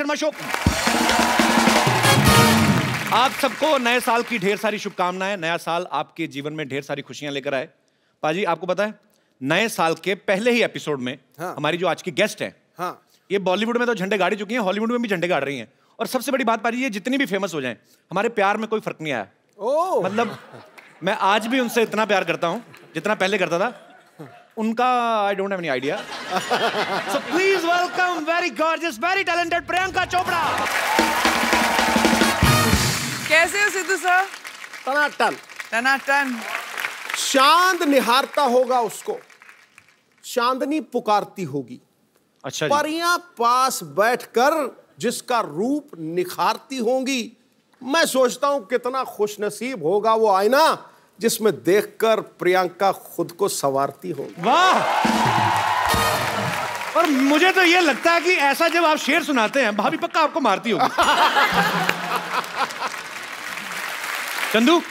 Sharma show. आप सबको नए साल की ढेर सारी शुभकामनाएं। नया साल आपके जीवन में ढेर सारी खुशियां लेकर आए। पाजी, आपको पता है नए साल के पहले ही एपिसोड में हमारी जो आज की गेस्ट है, ये बॉलीवुड में तो झंडे गाड़ी चुकी हैं, हॉलीवुड में भी झंडे गाड़ रही हैं। और सबसे बड़ी बात पाजी, ये जितनी भी फेमस हो जाएं, हमारे प्यार में कोई फर्क नहीं आया। मतलब मैं आज भी उनसे इतना प्यार करता हूं जितना पहले करता था। उनका I don't have any idea. So please welcome very gorgeous, very talented Priyanka Chopra. कैसे हो सिद्धू सर? टनाटन टनाटन। चांद निहारता होगा उसको, चांदनी पुकारती होगी। अच्छा, परियां पास बैठकर जिसका रूप निखारती होंगी। मैं सोचता हूं कितना खुशनसीब होगा वो आईना जिसमें देखकर प्रियंका खुद को संवारती होगी। वाह! और मुझे तो ये लगता है कि ऐसा जब आप शेर सुनाते हैं, भाभी पक्का आपको मारती होगी। चंदू,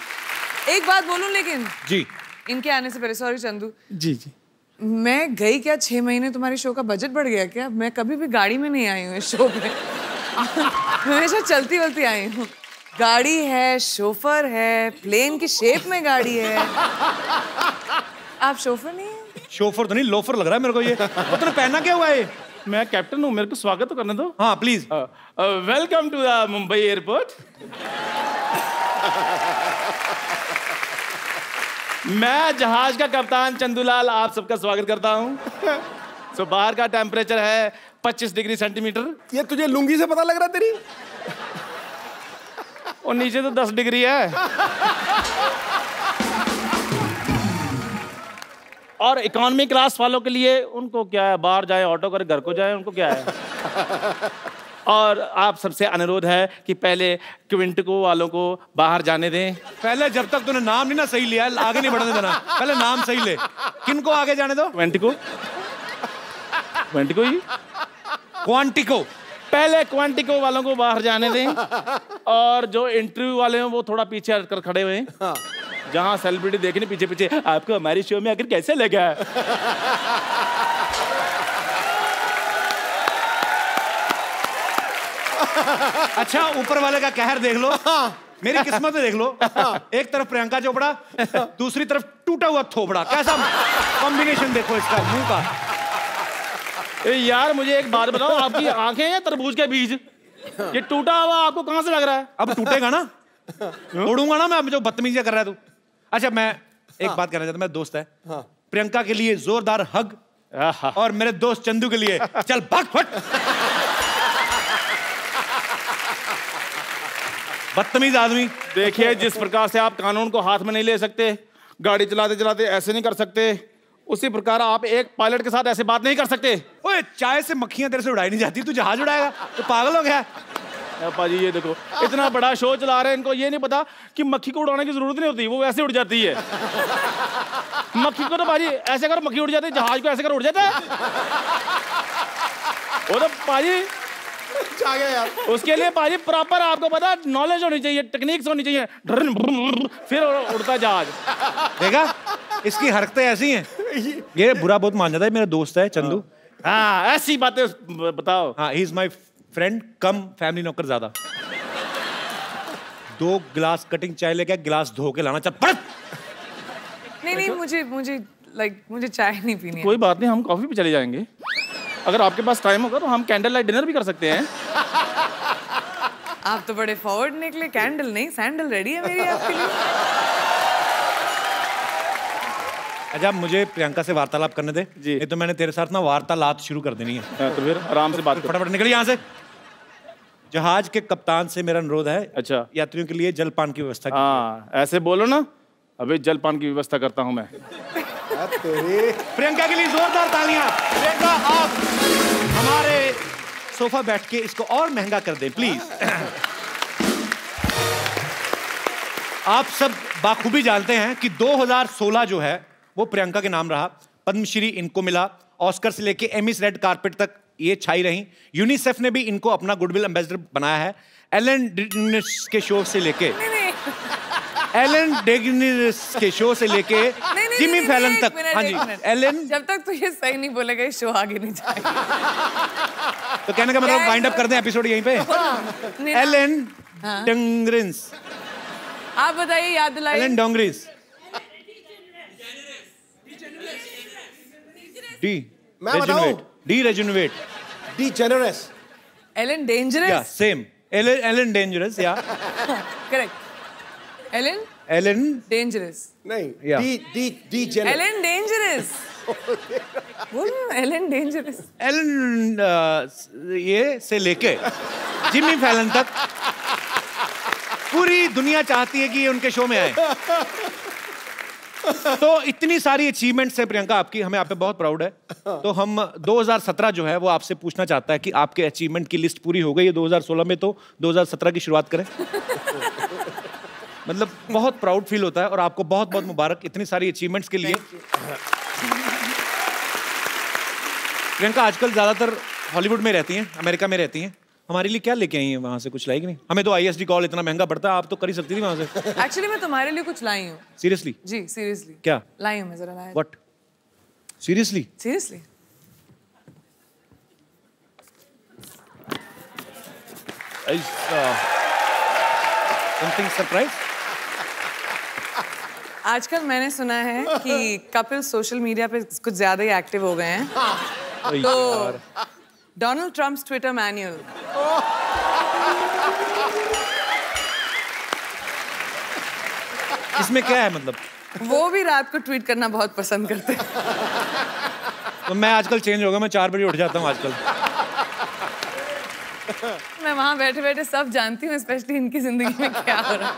एक बात बोलूं लेकिन जी, इनके आने से पहले, सॉरी चंदू जी जी, मैं गई क्या 6 महीने, तुम्हारी शो का बजट बढ़ गया क्या? मैं कभी भी गाड़ी में नहीं आई हूँ इस शो में। मैं हमेशा चलती वलती आई हूँ। गाड़ी है, शोफर है, प्लेन की शेप में गाड़ी है। आप शोफर नहीं है? शोफर तो नहीं, लोफर लग रहा है मेरे को ये। और तूने पहना क्या हुआ है? मैं कैप्टन हूँ, मेरे को स्वागत तो करने दो। हाँ please. Welcome to the Mumbai airport. मैं जहाज का कप्तान चंदूलाल आप सबका स्वागत करता हूँ। सो बाहर का टेम्परेचर है 25 डिग्री सेंटीमीटर। ये तुझे लुंगी से पता लग रहा तेरी? और नीचे तो 10 डिग्री है। और इकोनॉमी क्लास वालों के लिए उनको क्या है, बाहर जाए ऑटो करे घर को जाए, उनको क्या है। और आप सबसे अनुरोध है कि पहले क्विंटिको वालों को बाहर जाने दें। पहले जब तक तूने नाम नहीं ना सही लिया, आगे नहीं बढ़ने देना। पहले नाम सही ले। किनको आगे जाने दो? क्विंटिको, क्विंटिको ही, क्वांटिको। पहले क्वांटिको वालों को बाहर जाने दें। और जो इंटरव्यू वाले हैं वो थोड़ा पीछे हटकर खड़े हुए हैं। जहां सेलिब्रिटी देखने पीछे पीछे, आपको हमारी शो में आकर कैसे लगा? अच्छा, ऊपर वाले का कहर देख लो, मेरी किस्मत में देख लो। एक तरफ प्रियंका चोपड़ा, दूसरी तरफ टूटा हुआ थोपड़ा। कैसा कॉम्बिनेशन देखो इसका मुंह का। यार मुझे एक बात बताओ, आपकी आंखें हैं तरबूज के बीज? ये टूटा हुआ आपको कहां से लग रहा है? अब टूटेगा ना, तोड़ूंगा ना मैं, जो बदतमीजी कर रहा है तू। अच्छा, मैं एक बात कहना चाहता हूं, मेरा दोस्त है प्रियंका के लिए जोरदार हग, और मेरे दोस्त चंदू के लिए चल भाग फट। बदतमीज आदमी। देखिए, जिस प्रकार से आप कानून को हाथ में नहीं ले सकते, गाड़ी चलाते चलाते ऐसे नहीं कर सकते, उसी प्रकार आप एक पायलट के साथ ऐसे बात नहीं कर सकते। ओए, चाय से मक्खियां तेरे से उड़ाई नहीं जाती, तू जहाज उड़ाएगा? तो पागल हो गया? पाजी ये देखो, इतना बड़ा शो चला रहे हैं, इनको ये नहीं पता कि मक्खी को उड़ाने की जरूरत नहीं होती, वो वैसे उड़ जाती है। मक्खी को तो पाजी ऐसे कर मक्खी उड़ जाती है, जहाज को ऐसे कर उड़ जाता है। वो तो पाजी आ गया यार। उसके लिए पाजी प्रॉपर आपको पता नॉलेज होनी चाहिए, टेक्निक्स होनी चाहिए, फिर उड़ता जहाज। देखा, इसकी हरकतें ऐसी हैं। ये बुरा बहुत मान जाता है। मेरा दोस्त है चंदू। हाँ, ऐसी बातें बताओ। हाँ, he is my friend come family नौकर ज्यादा। 2 गिलास कटिंग चाय लेके गिलास धो के लाना। चल पढ़। नहीं, मुझे चाय नहीं पीनी है। कोई बात नहीं, हम कॉफी पे चले जाएंगे। अगर आपके पास टाइम होगा तो हम कैंडल लाइट डिनर भी कर सकते हैं। आप तो बड़े फॉरवर्ड निकले। कैंडल नहीं, सैंडल रेडी है मेरी आपके लिए। अच्छा, मुझे प्रियंका से वार्तालाप करने दे जी। नहीं तो मैंने तेरे साथ ना वार्तालाप शुरू कर देनी है। तो फिर आराम से बात करो। फटाफट निकल यहाँ से। जहाज के कप्तान से मेरा अनुरोध है, अच्छा, यात्रियों के लिए जलपान की व्यवस्था कीजिए। हाँ, ऐसे बोलो ना। अभी जलपान की व्यवस्था करता हूँ मैं। प्रियंका के लिए जोरदार तालियां। प्रियंका, आप हमारे सोफा बैठ के इसको और महंगा कर दें प्लीज। आप सब बाखूबी जानते हैं कि 2016 जो है वो प्रियंका के नाम रहा। पद्मश्री इनको मिला, ऑस्कर से लेके एमिस रेड कारपेट तक ये छाई रही। यूनिसेफ ने भी इनको अपना गुडविल एम्बेसडर बनाया है। एलन डेगेनिस के शो से लेके जिमी फैलन तक। हाँ जी, एलन। जब तक तू ये सही नहीं बोलेगा, ये शो आगे नहीं जाएगा। तो कहने का मतलब वाइंड अप कर दें एपिसोड यहीं पे। एलन डोंग्रिस। आप बताइए, याद दिलाइए। एलन डोंग्रिस। डी मैं बताऊं? डी रेजुनवेट। डी जेनरस। Alan dangerous. या सेम। एलन डेंजरस या करेक्ट। Alan dangerous. नहीं, या डी जेनरस। Alan dangerous. बोल एलन डेंजरस। एलन ये से लेके जिमी फैलन तक पूरी दुनिया चाहती है कि ये उनके शो में आए। तो इतनी सारी अचीवमेंट्स है प्रियंका आपकी, हमें आप पे बहुत प्राउड है। तो हम 2017 जो है वो आपसे पूछना चाहता है कि आपके अचीवमेंट की लिस्ट पूरी हो गई है 2016 में, तो 2017 की शुरुआत करें। मतलब बहुत प्राउड फील होता है और आपको बहुत बहुत मुबारक इतनी सारी अचीवमेंट्स के लिए। प्रियंका आजकल ज्यादातर हॉलीवुड में रहती हैं, अमेरिका में रहती हैं। हमारे लिए क्या लेके आई हैं वहां से? कुछ लाएगी नहीं? हमें तो ISD कॉल इतना महंगा पड़ता है, आप तो कर ही सकती थी वहां से। एक्चुअली मैं तुम्हारे लिए कुछ लाई हूँ। सीरियसली? जी सीरियसली। क्या लाई हूँ मैं? जरा लाया। What? Seriously? Seriously. Something surprise? आजकल मैंने सुना है कि कपिल सोशल मीडिया पे कुछ ज्यादा ही एक्टिव हो गए हैं। तो डोनाल्ड ट्रम्प्स ट्विटर मैनुअल। इसमें क्या है मतलब? वो भी रात को ट्वीट करना बहुत पसंद करते हैं। तो मैं आजकल चेंज हो गया, मैं 4 बजे उठ जाता हूँ आजकल। मैं वहां बैठे बैठे सब जानती हूँ, स्पेशली इनकी जिंदगी में क्या हो रहा है।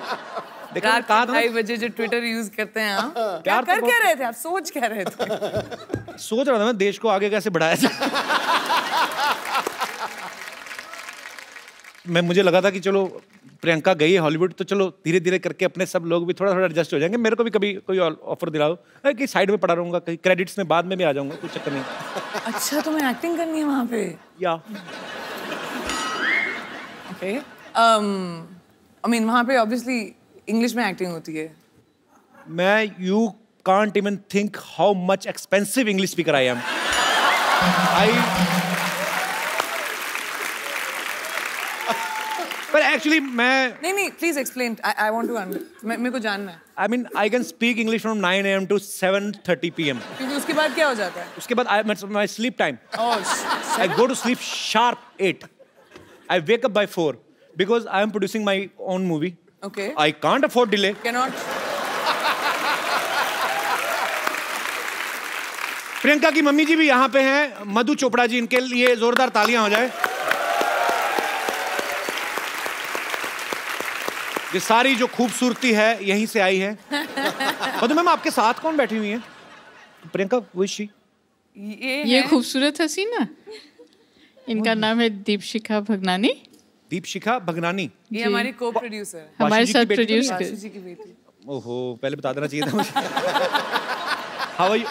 रात कहा था 2:30 बजे जो ट्विटर यूज करते हैं आप, क्या कर क्या रहे थे आप? सोच क्या रहे थे? सोच रहा था मैं देश को आगे कैसे बढ़ाया जाए। मुझे लगा था कि चलो प्रियंका गई है हॉलीवुड, तो चलो धीरे धीरे करके अपने सब लोग भी थोड़ा थोड़ा एडजस्ट हो जाएंगे। मेरे को भी कभी कोई ऑफर दिलाओ कि साइड में पड़ा रहूंगा, कहीं क्रेडिट्स में बाद में भी आ जाऊंगा, कोई चक्कर नहीं। अच्छा तुम्हें एक्टिंग करनी है वहां पे? या ओके। आई मीन वहां पे ऑब्वियसली इंग्लिश में एक्टिंग होती है। You can't even think how much expensive English speaker I am. पर एक्चुअली मैं नहीं please explain. I want to मेरे को जानना है। I mean I can speak English from 9 AM to 7:30 PM। क्योंकि उसके बाद क्या हो जाता है? उसके बाद my sleep time, oh I go to sleep sharp 8। I wake up by 4 because I am producing my own movie. Okay. I can't afford delay. Cannot. Priyanka की मम्मी जी भी यहाँ पे हैं, मधु चोपड़ा जी, इनके लिए जोरदार तालियां हो जाए। ये सारी जो खूबसूरती है यहीं से आई है। मधु मैम आपके साथ कौन बैठी हुई है? प्रियंका विशी। ये खूबसूरत हसीना, इनका नाम है दीपशिखा भगनानी। दीपशिखा भगनानी, ये हमारी को प्रोड्यूसर है, हमारे साथ प्रोड्यूस वासु जी की बेटी। ओहो, पहले बता देना चाहिए था मुझे। How are you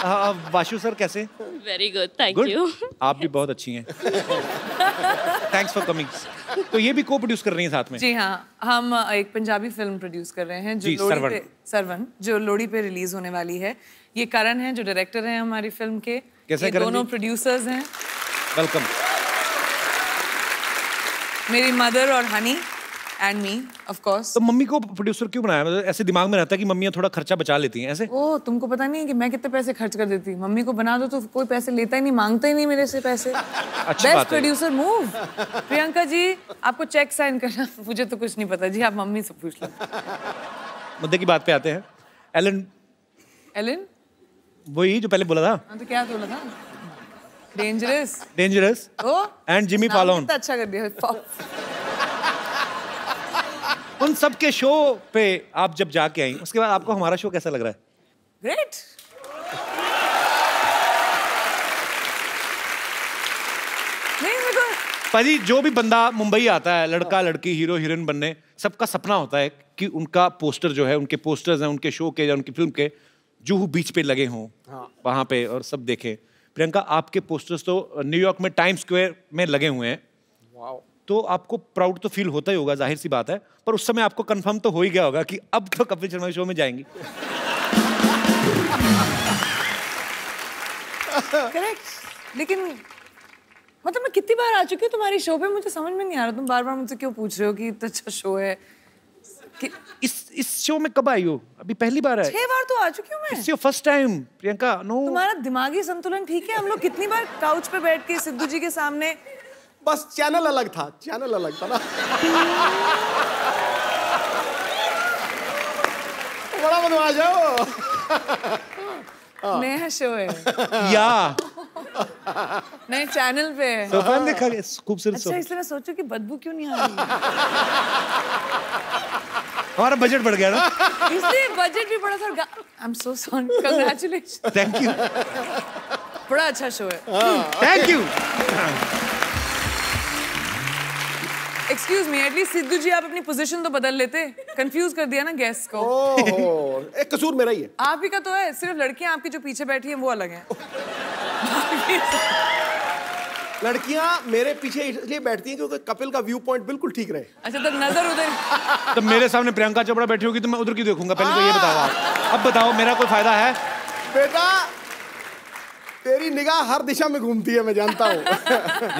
Vashu sir, कैसे? Very good, thank Good? You. आप भी बहुत अच्छी हैं। Thanks for coming. तो ये भी को प्रोड्यूस कर रही हैं साथ में? जी हाँ, हम एक पंजाबी फिल्म प्रोड्यूस कर रहे हैं जो जी, लोड़ी पे जो लोड़ी पे रिलीज होने वाली है। ये करण है जो डायरेक्टर हैं हमारी फिल्म के। कैसे ये करण दोनों जी? प्रोड्यूसर्स हैं। वेलकम। मेरी मदर और honey and me of course. तो मम्मी को प्रोड्यूसर क्यों बनाया? मतलब ऐसे दिमाग में रहता है कि मम्मियाँ थोड़ा खर्चा बचा लेती हैं ऐसे? ओ, तुमको पता नहीं है कि मैं कितने पैसे खर्च कर देती हूँ? मम्मी को बना दो तो कोई पैसे लेता ही नहीं, मांगता ही नहीं मेरे से पैसे। Best producer move. Priyanka ji आपको चेक साइन करना, मुझे तो कुछ नहीं पता जी, आप मम्मी से पूछ लो। मुद्दे की बात पे आते हैं। एलन वही जो पहले बोला था। हाँ तो क्या बोला था? Dangerous oh and Jimmy Fallon. कितना अच्छा कर दिया। उन सब के शो पे आप जब जाके आई, उसके बाद आपको हमारा शो कैसा लग रहा है? ग्रेट। पाजी, जो भी बंदा मुंबई आता है, लड़का लड़की, हीरो हीरोइन बनने, सबका सपना होता है कि उनका पोस्टर जो है, उनके पोस्टर्स हैं उनके शो के या उनकी फिल्म के, जुहू बीच पे लगे हों वहां पे और सब देखें। प्रियंका, आपके पोस्टर्स तो न्यूयॉर्क में टाइम स्क्वायर में लगे हुए हैं। तो आपको प्राउड तो फील होता ही होगा, जाहिर सी बात है, पर उस समय आपको कंफर्म तो हो ही गया होगा कि अब तो कपिल शर्मा शो में जाएंगी। करेक्ट। लेकिन मतलब मैं कितनी बार आ चुकी हूँ तुम्हारी शो पे, मुझे समझ में नहीं आ रहा तुम बार बार मुझसे क्यों पूछ रहे हो कि इतना अच्छा शो है कि... इस शो में कब आई हो? अभी पहली बार है? 6 बार तो आ चुकी हूँ मैं। It's your first time, Priyanka. No, तुम्हारा दिमागी संतुलन ठीक है? हम लोग कितनी बार काउच पे बैठ के सिद्धू जी के सामने, बस चैनल अलग था, चैनल अलग था ना। बड़ा बदमाश है वो। नया शो है या नए चैनल पे है। सोफा देखा खूबसूरत अच्छा, सोफा। इसलिए मैं सोचू कि बदबू क्यों नहीं आ रही हमारा बजट बढ़ गया ना। इसलिए बजट भी बड़ा था। I am so sorry, congratulation. Thank you, बड़ा अच्छा शो है। Thank you. Excuse me, at least Sidhu ji आप अपनी पोजीशन तो बदल लेते। कंफ्यूज कर दिया ना गेस्ट को। ओहो, एक कसूर मेरा ही है। आप ही का तो है, सिर्फ लड़कियां आपकी जो पीछे बैठी हैं वो अलग हैं। लड़कियां मेरे पीछे इसलिए बैठती हैं क्योंकि कपिल का व्यू पॉइंट बिल्कुल ठीक रहे। अच्छा, तब नजर उधर। तो मेरे सामने प्रियंका चोपड़ा बैठी होगी तो मैं उधर की देखूंगा। पहले तो ये बताओ आप। अब बताओ मेरा कोई फायदा है? बेटा तेरी निगाह हर दिशा में घूमती है, मैं जानता हूँ।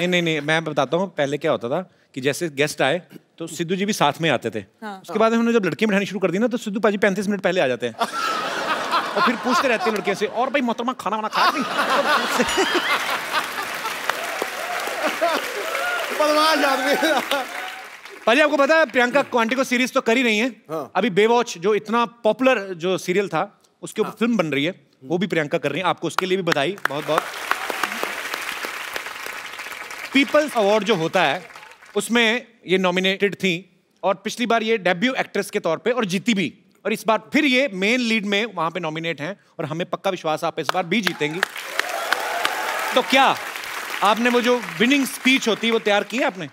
नहीं, मैं बताता हूँ। पहले क्या होता था कि जैसे गेस्ट आए तो सिद्धू जी भी साथ में आते थे। उसके बाद हमने जब लड़कियां बिठानी शुरू कर दी ना, तो सिद्धू पाजी 35 मिनट पहले आ जाते हैं और फिर पूछते रहते हैं लड़कियों से, और भाई मोहतरमा खाना वाना खाया नहीं? बदमाश आदमी। पाजी आपको पता है प्रियंका क्वांटिको सीरीज तो कर ही नहीं है। अभी बेवॉच जो इतना पॉपुलर जो सीरियल था उसके ऊपर फिल्म बन रही है, वो भी प्रियंका कर रही है। आपको उसके लिए भी बधाई, बहुत बहुत। पीपल्स अवार्ड जो होता है उसमें ये नॉमिनेटेड थी और पिछली बार ये डेब्यू एक्ट्रेस के तौर पे और जीती भी, और इस बार फिर ये मेन लीड में वहां पे नॉमिनेट हैं और हमें पक्का विश्वास आप इस बार भी जीतेंगी। तो क्या आपने वो जो विनिंग स्पीच होती है वो तैयार की है आपने?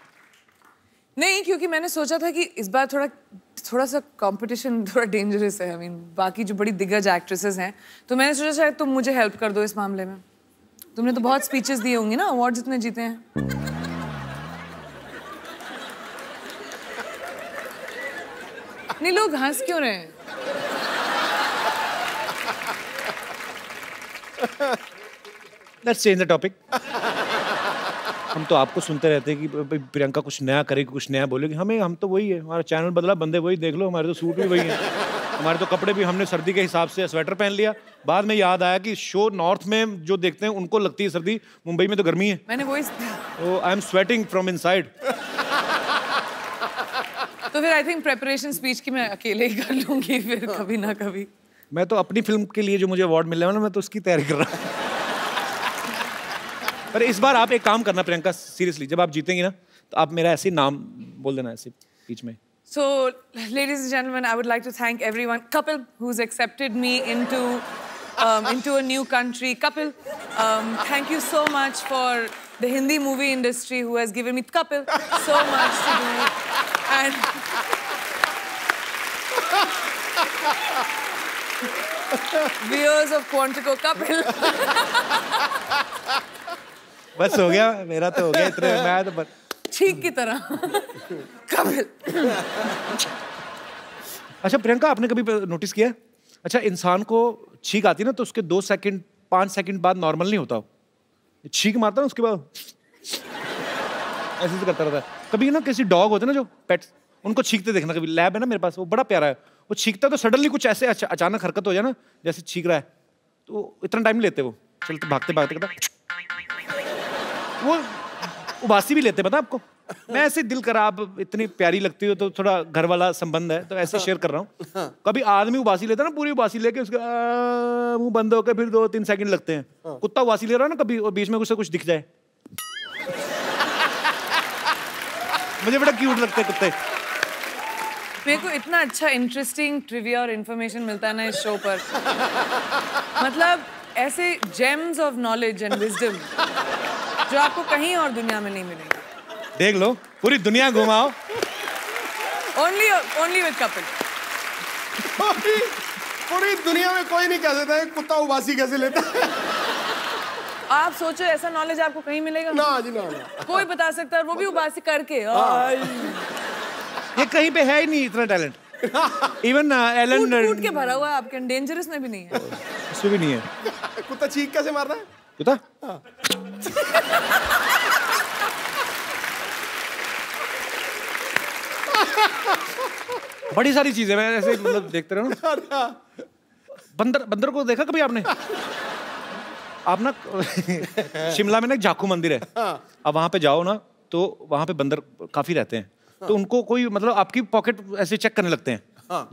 नहीं, क्योंकि मैंने सोचा था कि इस बार थोड़ा सा कंपटीशन थोड़ा डेंजरस है। आई मीन बाकी जो बड़ी दिग्गज एक्ट्रेसेस हैं, तो मैंने सोचा शायद तुम मुझे हेल्प कर दो इस मामले में। तुमने तो बहुत स्पीचेस दिए होंगी ना, अवार्ड जितने जीते हैं। नहीं, लोग हंस क्यों रहे हैं? Let's change the topic. हम तो आपको सुनते रहते हैं कि प्रियंका कुछ नया करेगी, कुछ नया बोलेगी। हम तो वही है, हमारा चैनल बदला, बंदे वही, देख लो हमारे तो सूट भी वही हैं, हमारे तो कपड़े भी हमने सर्दी के हिसाब से स्वेटर पहन लिया। बाद में याद आया कि शो नॉर्थ में जो देखते हैं उनको लगती है सर्दी, मुंबई में तो गर्मी है। मैंने वही I am sweating from inside. तो फिर आई थिंक प्रेपरेशन स्पीच की मैं अकेले ही कर लूंगी फिर कभी ना कभी। मैं तो अपनी फिल्म के लिए जो मुझे अवार्ड मिलने वाला, मैं तो उसकी तैयारी कर रहा हूँ। पर इस बार आप एक काम करना प्रियंका, सीरियसली, जब आप जीतेंगी ना तो आप मेरा ऐसे नाम बोल देना ऐसे बीच में। So, ladies and gentlemen, I would like to thank everyone. Kapil, who's accepted me into a new country. Kapil, thank you so much for the Hindi movie industry who has given me Kapil so much to do. And viewers of Quantico, Kapil. बस हो गया, मेरा तो हो गया इतने, मैं तो बस ठीक की तरह कपिल। अच्छा प्रियंका, आपने कभी नोटिस किया, अच्छा इंसान को छींक आती है ना तो उसके 2 सेकंड 5 सेकंड बाद नॉर्मल नहीं होता, छींक मारता ना उसके बाद ऐसे करता रहता है। कभी ना किसी डॉग होते ना जो पेट्स, उनको छींकते देखना, कभी लैब है ना मेरे पास, वो बड़ा प्यारा है, वो छींकता तो सडनली कुछ ऐसे अचानक हरकत हो जाए ना जैसे छींक रहा है, तो इतना टाइम नहीं लेते, वो चलते भागते भागते करता, वो उबासी भी लेते, पता आपको। मैं ऐसे दिल करा, आप इतनी प्यारी लगती हो तो थोड़ा घर वाला संबंध है तो ऐसे शेयर कर रहा हूँ। कभी आदमी उबासी लेता ना, पूरी उबासी लेके उसका मुंह बंद होकर फिर 2-3 सेकंड लगते हैं। कुत्ता उबासी ले रहा है ना कभी और बीच में कुछ दिख जाए, मुझे बड़ा क्यूट लगते हैं कुत्ते। मेरे को इतना अच्छा इंटरेस्टिंग ट्रिविया और इन्फॉर्मेशन मिलता है ना इस शो पर, मतलब ऐसे James of knowledge and wisdom जो आपको कहीं और दुनिया में नहीं मिलेंगे। देख लो, पूरी दुनिया घुमाओ, ओनली विद कपिल। पूरी दुनिया में कोई नहीं कह सकता है कुत्ता उबासी कैसे लेता है। आप सोचो ऐसा नॉलेज आपको कहीं मिलेगा? ना जी ना। कोई बता सकता है, वो भी उबासी करके। ये कहीं पे है ही नहीं इतना टैलेंट। इवन एलन कूट के भरा हुआ है आपके, डेंजरस में भी नहीं है, उसमें भी नहीं है। कुत्ता चीख कैसे मार रहा है? कुत्ता बड़ी सारी चीजें मैं ऐसे मतलब देखते रहो ना। बंदर को देखा कभी आपने? आप ना शिमला में ना एक जाखू मंदिर है, अब वहां पे जाओ ना तो वहां पे बंदर काफी रहते हैं। तो उनको कोई मतलब आपकी पॉकेट ऐसे चेक करने लगते हैं।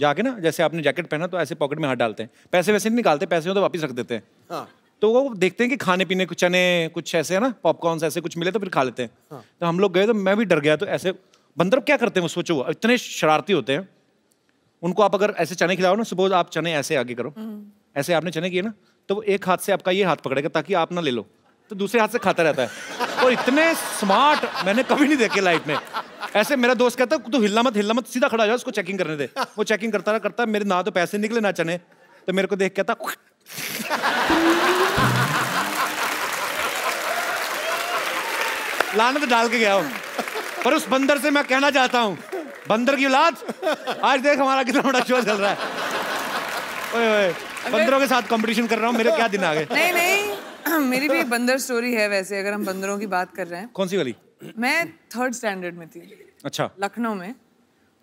जाके ना जैसे आपने जैकेट पहना तो ऐसे पॉकेट में हाथ डालते हैं, पैसे वैसे नहीं निकालते, पैसे हो तो वापस रख देते हैं। तो वो देखते हैं कि खाने पीने कुछ चने कुछ ऐसे है ना, पॉपकॉर्न ऐसे कुछ मिले तो फिर खा लेते हैं। तो हम लोग गए तो मैं भी डर गया। तो ऐसे बंदर क्या करते हैं वो सोचो, इतने शरारती होते हैं। उनको आप अगर ऐसे चने खिलाओ ना, सपोज आप चने ऐसे आगे करो, ऐसे आपने चने किए ना, तो वो एक हाथ से आपका ये हाथ पकड़ेगा ताकि आप ना ले लो, तो दूसरे हाथ से खाता रहता है। और इतने स्मार्ट मैंने कभी नहीं देखे लाइफ में। ऐसे मेरा दोस्त कहता है तू हिलना मत, सीधा खड़ा हो जा, उसको चेकिंग करने दे। वो चेकिंग करता मेरे ना तो पैसे निकले ना चने, तो मेरे को देख कहता लानत डाल के गया हूं। पर उस बंदर से मैं कहना चाहता हूं, बंदर की औलाद, आज देख हमारा कितना बड़ा शो चल रहा है। ओए बंदरों के साथ कंपटीशन कर रहा हूं, मेरे क्या दिन आ गए। नहीं मेरी भी एक बंदर स्टोरी है वैसे, अगर हम बंदरों की बात कर रहे हैं। कौन सी वाली? मैं 3rd स्टैंडर्ड में थी। अच्छा। लखनऊ में,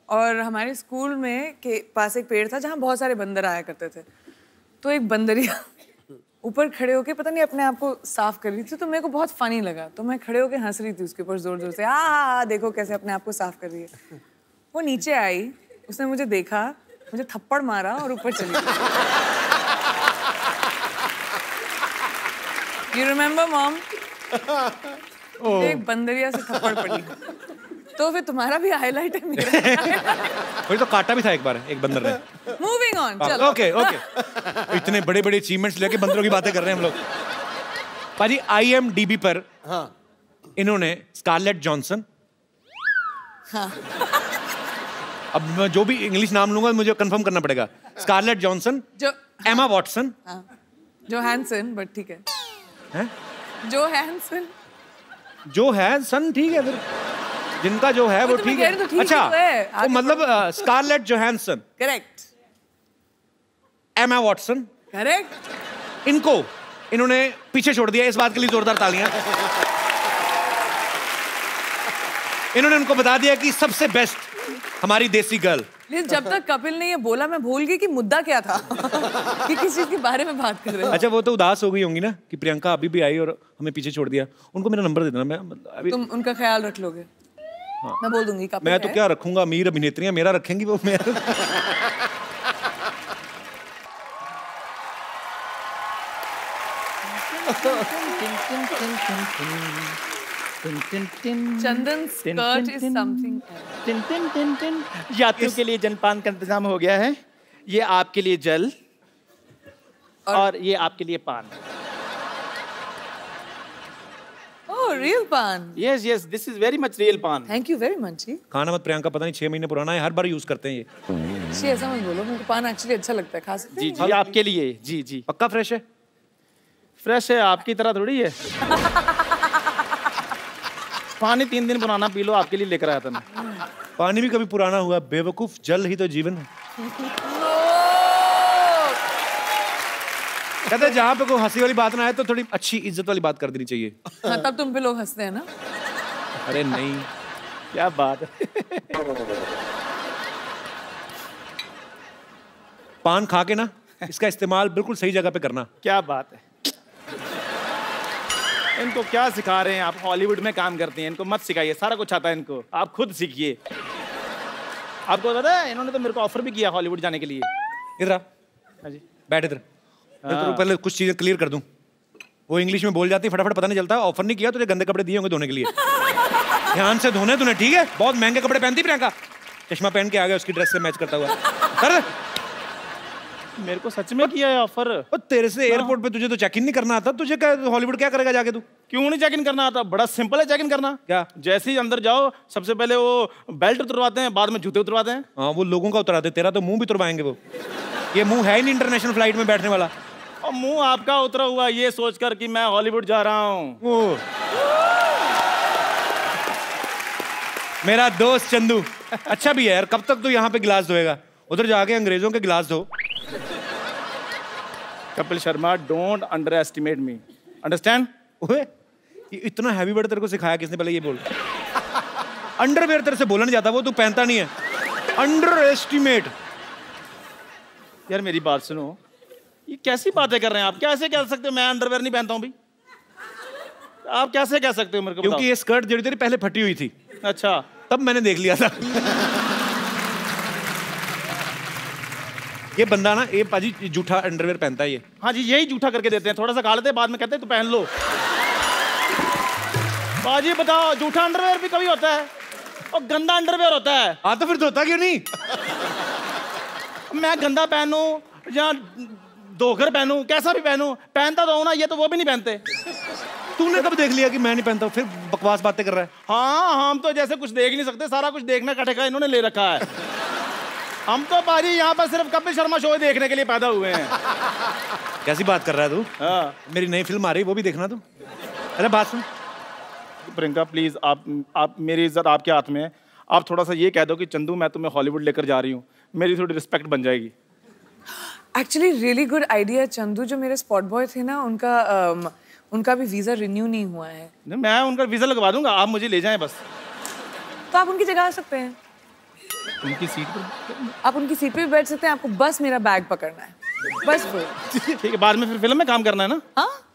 और हमारे स्कूल में के पास एक पेड़ था जहाँ बहुत सारे बंदर आया करते थे। तो एक बंदरिया ऊपर खड़े होके पता नहीं अपने आप को साफ कर रही थी, तो मेरे को बहुत फनी लगा, तो मैं खड़े होके हंस रही थी उसके ऊपर जोर जोर से, देखो कैसे अपने आप को साफ कर रही है। वो नीचे आई, उसने मुझे देखा, मुझे थप्पड़ मारा और ऊपर चली गई। You remember, Mom? एक बंदरिया से थप्पड़ पड़ी। तो फिर तुम्हारा भी हाईलाइट है मेरा। वही तो काटा भी था एक बार एक बंदर ने। Moving on, चलो। ओके। इतने बड़े बड़े अचीवमेंट्स लेके बंदरों की बातें कर रहे हैं हम लोग। पाजी IMDb पर इन्होंने स्कारलेट जॉनसन, अब मैं जो भी इंग्लिश नाम लूंगा मुझे कंफर्म करना पड़ेगा। Scarlett Johnson, Emma Watson, Johansson, but ठीक है। जोहानसन ठीक है, फिर जिनका जो है वो ठीक है। अच्छा, तो मतलब Scarlett Johansson correct, Emma Watson correct, इन्होंने पीछे छोड़ दिया। इस बात के लिए जोरदार तालियां। इन्होंने उनको बता दिया कि सबसे बेस्ट हमारी देसी गर्ल। जब तक कपिल ने ये बोला मैं भूल गई कि मुद्दा क्या था। कि किस चीज के बारे में बात कर रहे हैं। अच्छा, वो तो उदास हो गई होंगी ना कि प्रियंका अभी भी आई और हमें पीछे छोड़ दिया। उनको मेरा नंबर दे देना, मैं अभी तुम उनका ख्याल रख लोगे। हाँ। मैं बोल दूंगी कपिल मैं तो क्या रखूंगा, अमीर अभिनेत्रियां मेरा रखेंगी वो मेरा। चंदन स्कर्ट इज समथिंग। यात्रियों के लिए जलपान का इंतजाम हो गया है। ये आपके लिए जल और ये आपके लिए पान। ओह, रियल पान। Yes yes, this is very much real पान। थैंक यू वेरी मच जी। खाना मत प्रियंका, पता नहीं 6 महीने पुराना है, हर बार यूज करते हैं ये। जी ऐसा मत बोलो, मुझे पान एक्चुअली अच्छा लगता है, खा सकते हैं? जी आपके लिए। जी जी, पक्का फ्रेश है? फ्रेश है, आपकी तरह थोड़ी है। पानी 3 दिन पुराना पी लो, आपके लिए लेकर आया था मैं। पानी भी कभी पुराना हुआ? बेवकूफ, जल ही तो जीवन है। कहते हैं जहाँ पे कोई हंसी वाली बात ना आए तो थोड़ी अच्छी इज्जत वाली बात कर देनी चाहिए। हाँ, तब तुम पे लोग हंसते हैं ना। अरे नहीं, क्या बात है। पान खा के ना इसका इस्तेमाल बिल्कुल सही जगह पे करना। क्या बात है। इनको क्या सिखा रहे हैं आप? हॉलीवुड में काम करते हैं, इनको मत सिखाइए, सारा कुछ आता है इनको, आप खुद सीखिए। आपको पता है इन्होंने तो मेरे को ऑफर भी किया हॉलीवुड जाने के लिए। इधर आ। हाँ जी, बैठ इधर। तो पहले कुछ चीजें क्लियर कर दूं। वो इंग्लिश में बोल जाती, फटाफट पता नहीं चलता। ऑफर नहीं किया, तुझे गंदे कपड़े दिए होंगे धोने के लिए। ध्यान से धोने तूने, ठीक है? बहुत महंगे कपड़े पहनती प्रियंका। चश्मा पहन के आ गया उसकी ड्रेस से मैच करता हुआ। कर मेरे को सच में किया है ऑफर। तेरे से एयरपोर्ट पे तुझे तो चेक इन नहीं करना आता, तुझे क्या हॉलीवुड क्या करेगा जाके तू? क्यों नहीं चेक इन करना आता? बड़ा सिंपल है चेक इन करना। क्या? जैसे ही अंदर जाओ सबसे पहले वो बेल्ट उतरवाते हैं, बाद में जूते उतरवाते हैं। हाँ, वो लोगों का उतराते, तेरा तो मुंह भी उतरवाएंगे वो। ये मुंह है ही नहीं इंटरनेशनल फ्लाइट में बैठने वाला। और मुंह आपका उतरा हुआ ये सोचकर कि मैं हॉलीवुड जा रहा हूँ। मेरा दोस्त चंदू अच्छा भी है यार। कब तक तू यहाँ पे गिलास धोएगा? उधर जाके अंग्रेजों के गिलास धो। Kapil Sharma, don't under estimate me, understand? इतना हैवी वर्ड तेरे को सिखाया किसने? पहले ये बोल। अंडरवेयर तेरे से बोला नहीं जाता, वो तू पहनता नहीं है। Under estimate. यार मेरी बात सुनो, ये कैसी बातें कर रहे हैं आप? कैसे कह सकते हो मैं अंडरवेयर नहीं पहनता हूँ भाई? आप कैसे कह सकते हो मेरे को? क्योंकि ये स्कर्ट जो तेरी पहले फटी हुई थी। अच्छा, तब मैंने देख लिया था। ये बंदा ना, ये पाजी जूठा अंडरवेयर पहनता है ये। हाँ जी, यही जूठा करके देते हैं, थोड़ा सा खा लेते हैं, बाद में कहते हैं तो पहन लो। पाजी बताओ, जूठा अंडरवेयर भी कभी होता है और गंदा अंडरवेयर होता है। हाँ तो फिर धोता क्यों नहीं? मैं गंदा पहनूं या धोकर पहनूं, कैसा भी पहनूं, पहनता तो हूं ना, ये तो वो भी नहीं पहनते। तूने कब देख लिया कि मैं नहीं पहनता हूँ? फिर बकवास बातें कर रहा है। हाँ, हम तो जैसे कुछ देख नहीं सकते, सारा कुछ देखने का ठेका इन्होंने ले रखा है। हम तो पाजी यहाँ पर सिर्फ कपिल शर्मा शो देखने के लिए पैदा हुए हैं। कैसी बात कर रहा है तू? हाँ। मेरी नई फिल्म आ रही है, वो भी देखना तू। अरे बात सुन प्रियंका प्लीज, आप मेरी इज्जत आपके हाथ में है। आप थोड़ा सा ये कह दो कि चंदू मैं तुम्हें हॉलीवुड लेकर जा रही हूँ, मेरी थोड़ी रिस्पेक्ट बन जाएगी। Actually really good idea Chandu. जो मेरे स्पॉट बॉय थे ना, उनका भी वीजा रिन्यू नहीं हुआ है। मैं उनका वीजा लगवा दूंगा, आप मुझे ले जाएं बस। तो आप उनकी जगह आ सकते हैं। उनकी सीट पर? आप उनकी सीट पे भी बैठ सकते हैं, आपको बस मेरा बैग पकड़ना है, बस वो। ठीक है, बाद में फिर फिल्म में काम करना है ना? हाँ,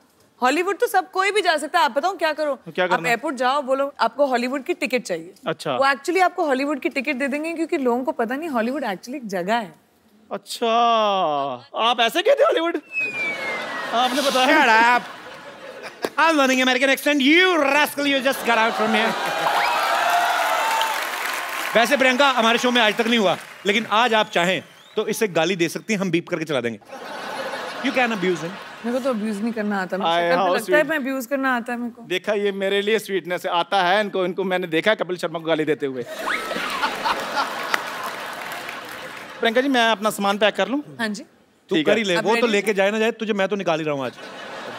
हॉलीवुड तो सब कोई भी जा सकता है। आप बताओ क्या करो? क्या करना? आप एयरपोर्ट जाओ, बोलो आपको हॉलीवुड की टिकट चाहिए। अच्छा। वो एक्चुअली आपको हॉलीवुड की टिकट दे देंगे, क्योंकि लोगों को पता नहीं हॉलीवुड एक्चुअली एक जगह है। अच्छा, आप ऐसे कहते हो हॉलीवुड? आपने बताया। I'm learning American accent. You rascal, you just got out from here. वैसे प्रियंका हमारे शो में आज तक नहीं हुआ, लेकिन आज आप चाहें तो इसे गाली दे सकती हैं, हम बीप करके चला देंगे। You can abuse him. मेरे को तो अब्यूज नहीं करना आता। लगता है मैं अब्यूज करना आता है मेरे को। देखा, ये मेरे लिए स्वीटनेस आता है। इनको मैंने देखा है कपिल शर्मा को गाली देते हुए। प्रियंका जी, मैं अपना सामान पैक कर लूं? हाँ जी, तू कर ही ले। वो तो लेके जाए ना जाए, तुझे मैं तो निकाल ही रहा हूँ आज।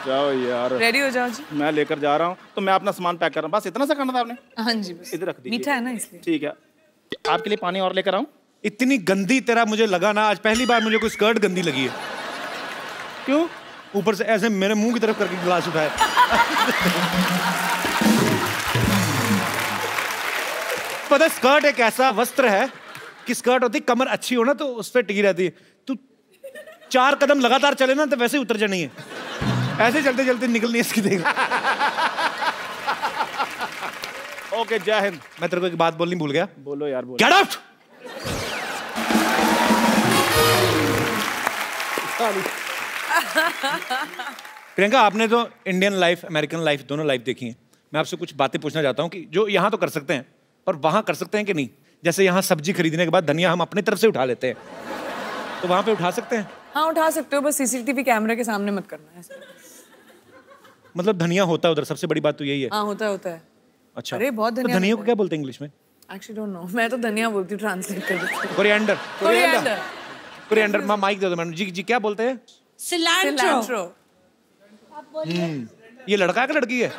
जाओ यार, रेडी हो जाओ जी। मैं लेकर जा रहा हूँ, तो मैं अपना सामान पैक कर रहा हूँ। बस इतना सा करना था आपने? हाँ जी, बस इधर रख दीजिए। मीठा है ना इसलिए। ठीक है, आपके लिए पानी और लेकर आऊं? इतनी गंदी तेरा मुझे लगा ना, आज पहली बार मुझे कोई स्कर्ट गंदी लगी है। क्यों? ऊपर से ऐसे मेरे मुंह की तरफ करके गिलास उठाया। पता, स्कर्ट एक ऐसा वस्त्र है कि स्कर्ट होती, कमर अच्छी हो ना तो उस पर टिकी रहती है। तू 4 कदम लगातार चले ना तो वैसे ही उतर जानी है। ऐसे चलते चलते निकलनी है इसकी। देख ओके, जय हिंद। मैं तेरे को एक बात बोलनी भूल गया। बोलो यार, बोलो। Get out. प्रियंका, आपने तो इंडियन लाइफ, अमेरिकन लाइफ, दोनों लाइफ देखी है। मैं आपसे कुछ बातें पूछना चाहता हूँ कि जो यहाँ तो कर सकते हैं और वहाँ कर सकते हैं कि नहीं। जैसे यहाँ सब्जी खरीदने के बाद धनिया हम अपनी तरफ से उठा लेते हैं, तो वहाँ पे उठा सकते हैं? हाँ, उठा सकते हो, बस सीसीटीवी कैमरे के सामने मत करना है। मतलब धनिया होता है उधर, सबसे बड़ी बात तो यही है। हाँ, होता है। अच्छा, अरे बहुत तो धनिया। धनिया को क्या बोलते हैं इंग्लिश में? एक्चुअली डोंट नो, मैं तो धनिया बोलती हूँ, ट्रांसलेट कर देती हूँ। कोरिएंडर। कोरिएंडर। माइक दे दो मैडम जी। क्या बोलते हैं? सिलैंट्रो। ये लड़का है कि लड़की है?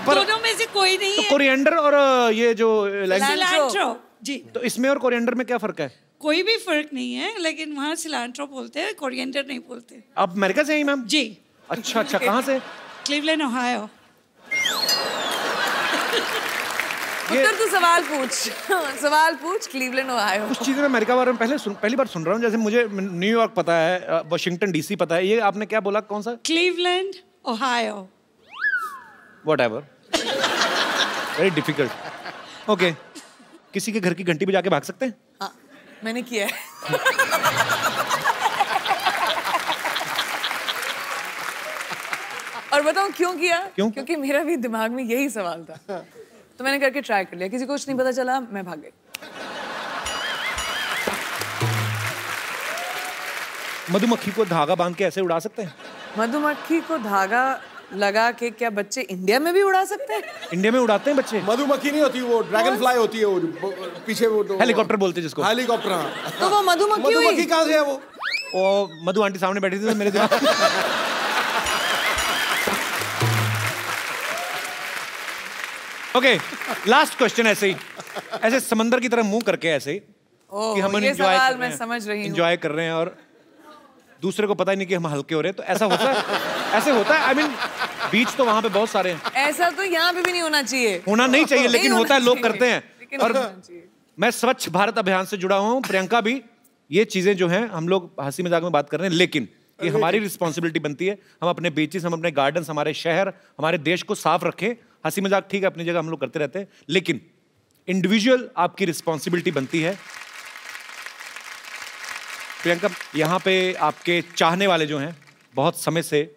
दोनों में से कोई नहीं तो है। कोरिएंडर और ये जो सिलैंट्रो जी। तो इसमें और कोरिएंडर में क्या फर्क है? कोई भी फर्क नहीं है, लेकिन वहाँ सिलैंट्रो बोलते हैं, कोरिएंडर नहीं बोलते। आप अमेरिका से हैं मैम? जी। अच्छा, कहाँ से? Cleveland, Ohio. उत्तर तू सवाल पूछ। Cleveland, Ohio. कुछ चीजें मैं अमेरिका के बारे में पहली बार सुन रहा हूँ। जैसे मुझे न्यूयॉर्क पता है, वाशिंगटन डीसी पता है, ये आपने क्या बोला, कौन सा? Cleveland, Ohio. Whatever. Very difficult. Okay. किसी के घर की घंटी बजा के भाग सकते हैं? हाँ, मैंने किया है। और बताऊं क्यों किया? क्योंकि मेरा भी दिमाग में यही सवाल था, तो मैंने करके ट्राई कर लिया। किसी को कुछ नहीं पता चला, मैं भाग गई। मधुमक्खी को धागा बांध के ऐसे उड़ा सकते हैं? मधुमक्खी को धागा लगा के क्या बच्चे इंडिया में भी उड़ा सकते हैं? इंडिया में उड़ाते हैं बच्चे। मधुमक्खी नहीं होती, वो ड्रैगन फ्लाई होती है, वो पीछे वो हेलीकॉप्टर बोलते हैं जिसको। हेलीकॉप्टर। हाँ, तो वो मधुमक्खी हुई। मधुमक्खी कहाँ से है वो? मधु आंटी सामने बैठी थी तो मेरे दिमाग ओके, लास्ट क्वेश्चन ऐसे ही, ऐसे समंदर की तरह मुंह करके ऐसे ही कि हम ये सवाल मैं समझ रही हूँ। एंजॉय कर रहे हैं और दूसरे को पता ही नहीं कि हम हल्के हो रहे हैं, तो ऐसा होता है? ऐसे होता है? आई मीन बीच तो वहां पे बहुत सारे हैं। ऐसा तो यहाँ पे भी नहीं होना चाहिए। होना नहीं चाहिए, लेकिन होता है, लोग करते हैं। और मैं स्वच्छ भारत अभियान से जुड़ा हुआ हूँ, प्रियंका भी। ये चीजें जो हैं हम लोग हंसी मजाक में बात कर रहे हैं, लेकिन ये हमारी रिस्पॉन्सिबिलिटी बनती है। हम अपने बीचेस, हम अपने गार्डन्स, हमारे शहर, हमारे देश को साफ रखें। हंसी मजाक ठीक है, अपनी जगह हम लोग करते रहते हैं, लेकिन इंडिविजुअल आपकी रिस्पॉन्सिबिलिटी बनती है। प्रियंका, यहाँ पे आपके चाहने वाले जो हैं बहुत समय से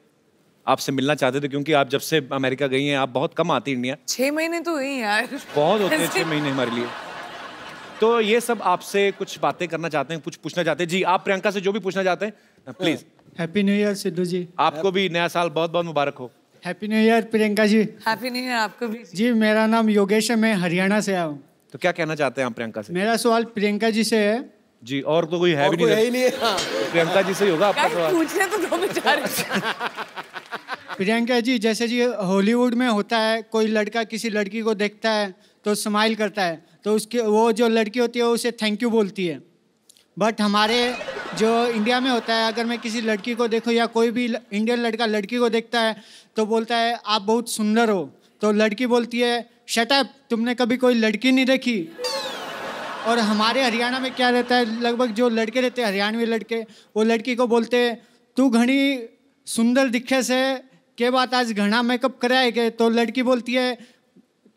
आपसे मिलना चाहते थे, क्योंकि आप जब से अमेरिका गई हैं, आप बहुत कम आती इंडिया। 6 महीने तो हुई यार। बहुत होते हैं 6 महीने हमारे लिए। तो ये सब आपसे कुछ बातें करना चाहते हैं, कुछ पूछना चाहते हैं। जी, आप प्रियंका से जो भी पूछना चाहते हैं please. Happy new year Sidhu ji. आपको भी नया साल बहुत बहुत मुबारक हो। Happy new year Priyanka ji. Happy new year आपको भी। जी, मेरा नाम योगेश है, मैं हरियाणा से आया हूँ। तो क्या कहना चाहते हैं आप प्रियंका से? मेरा सवाल प्रियंका जी से है। जी, और तो कोई है भी नहीं। प्रियंका जी से ही होगा आपका सवाल। पूछने तो दो बेचारे। प्रियंका जी, जैसे जी हॉलीवुड में होता है, कोई लड़का किसी लड़की को देखता है तो स्माइल करता है, तो उसके वो जो लड़की होती है उसे थैंक यू बोलती है। बट हमारे जो इंडिया में होता है, अगर मैं किसी लड़की को देखूं या कोई भी इंडियन लड़का लड़की को देखता है तो बोलता है आप बहुत सुंदर हो, तो लड़की बोलती है शट अप, तुमने कभी कोई लड़की नहीं देखी। और हमारे हरियाणा में क्या रहता है, लगभग जो लड़के रहते हैं हरियाणवी लड़के, वो लड़की को बोलते हैं तू घनी सुंदर दिखे से के बात आज घना मेकअप कराए के, तो लड़की बोलती है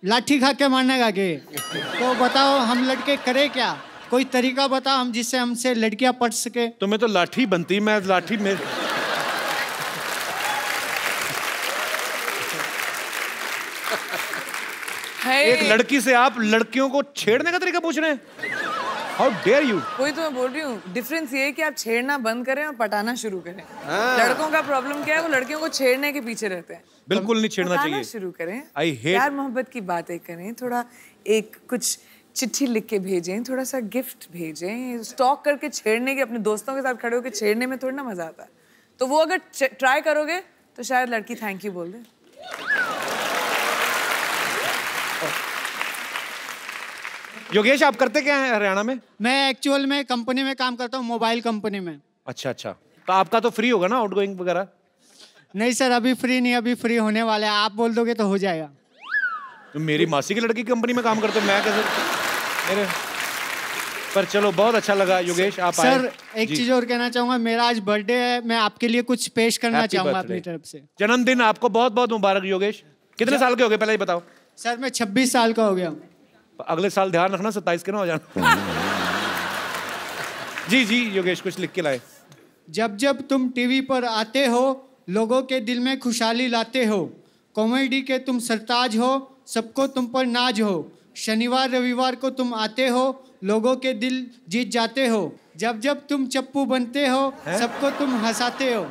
लाठी खा के मारने का के। तो बताओ हम लड़के करें क्या? कोई तरीका बताओ हम जिससे हमसे लड़कियां पढ़ सके। तो मैं तो लाठी बनती, मैं लाठी में एक लड़की से आप लड़कियों को छेड़ने का तरीका पूछ रहे हैं? How dare you. वही तो मैं बोल रही हूँ, डिफरेंस ये है कि आप छेड़ना बंद करें और पटाना शुरू करें। लड़कों का प्रॉब्लम क्या है, वो लड़कियों को छेड़ने के पीछे रहते हैं। बिल्कुल नहीं छेड़ना चाहिए। शुरू करें, hate... प्यार मोहब्बत की बातें करें, थोड़ा एक कुछ चिट्ठी लिख के भेजें, थोड़ा सा गिफ्ट भेजें। स्टॉक करके छेड़ने के, अपने दोस्तों के साथ खड़े होकर छेड़ने में थोड़ा ना मजा आता है। तो वो अगर ट्राई करोगे तो शायद लड़की थैंक यू बोल दे। योगेश, आप करते क्या हैं हरियाणा में? मैं एक्चुअल में कंपनी में काम करता हूँ, मोबाइल कंपनी में। अच्छा अच्छा, तो आपका तो फ्री होगा ना आउटगोइंग वगैरह? नहीं सर, अभी फ्री नहीं, अभी फ्री होने वाला है, आप बोल दोगे तो हो जाएगा। तो मेरी मासी की लड़की की कंपनी में काम करते, मैं कैसे मेरे पर। चलो, बहुत अच्छा लगा योगेश आप आए। सर एक चीज और कहना चाहूंगा, मेरा आज बर्थडे है, मैं आपके लिए कुछ पेश करना चाहूंगा अपनी तरफ से। जन्मदिन आपको बहुत बहुत मुबारक योगेश। कितने साल के हो गए पहले ये बताओ? सर मैं 26 साल का हो गया। अगले साल ध्यान रखना 27 के ना हो जाना। जी जी योगेश, कुछ लिख के लाए। जब जब तुम टीवी पर आते हो, लोगों के दिल में खुशहाली लाते हो, कॉमेडी के तुम सरताज हो, सबको तुम पर नाज हो। शनिवार रविवार को तुम आते हो, लोगों के दिल जीत जाते हो। जब जब तुम चप्पू बनते हो, सबको तुम हंसाते हो।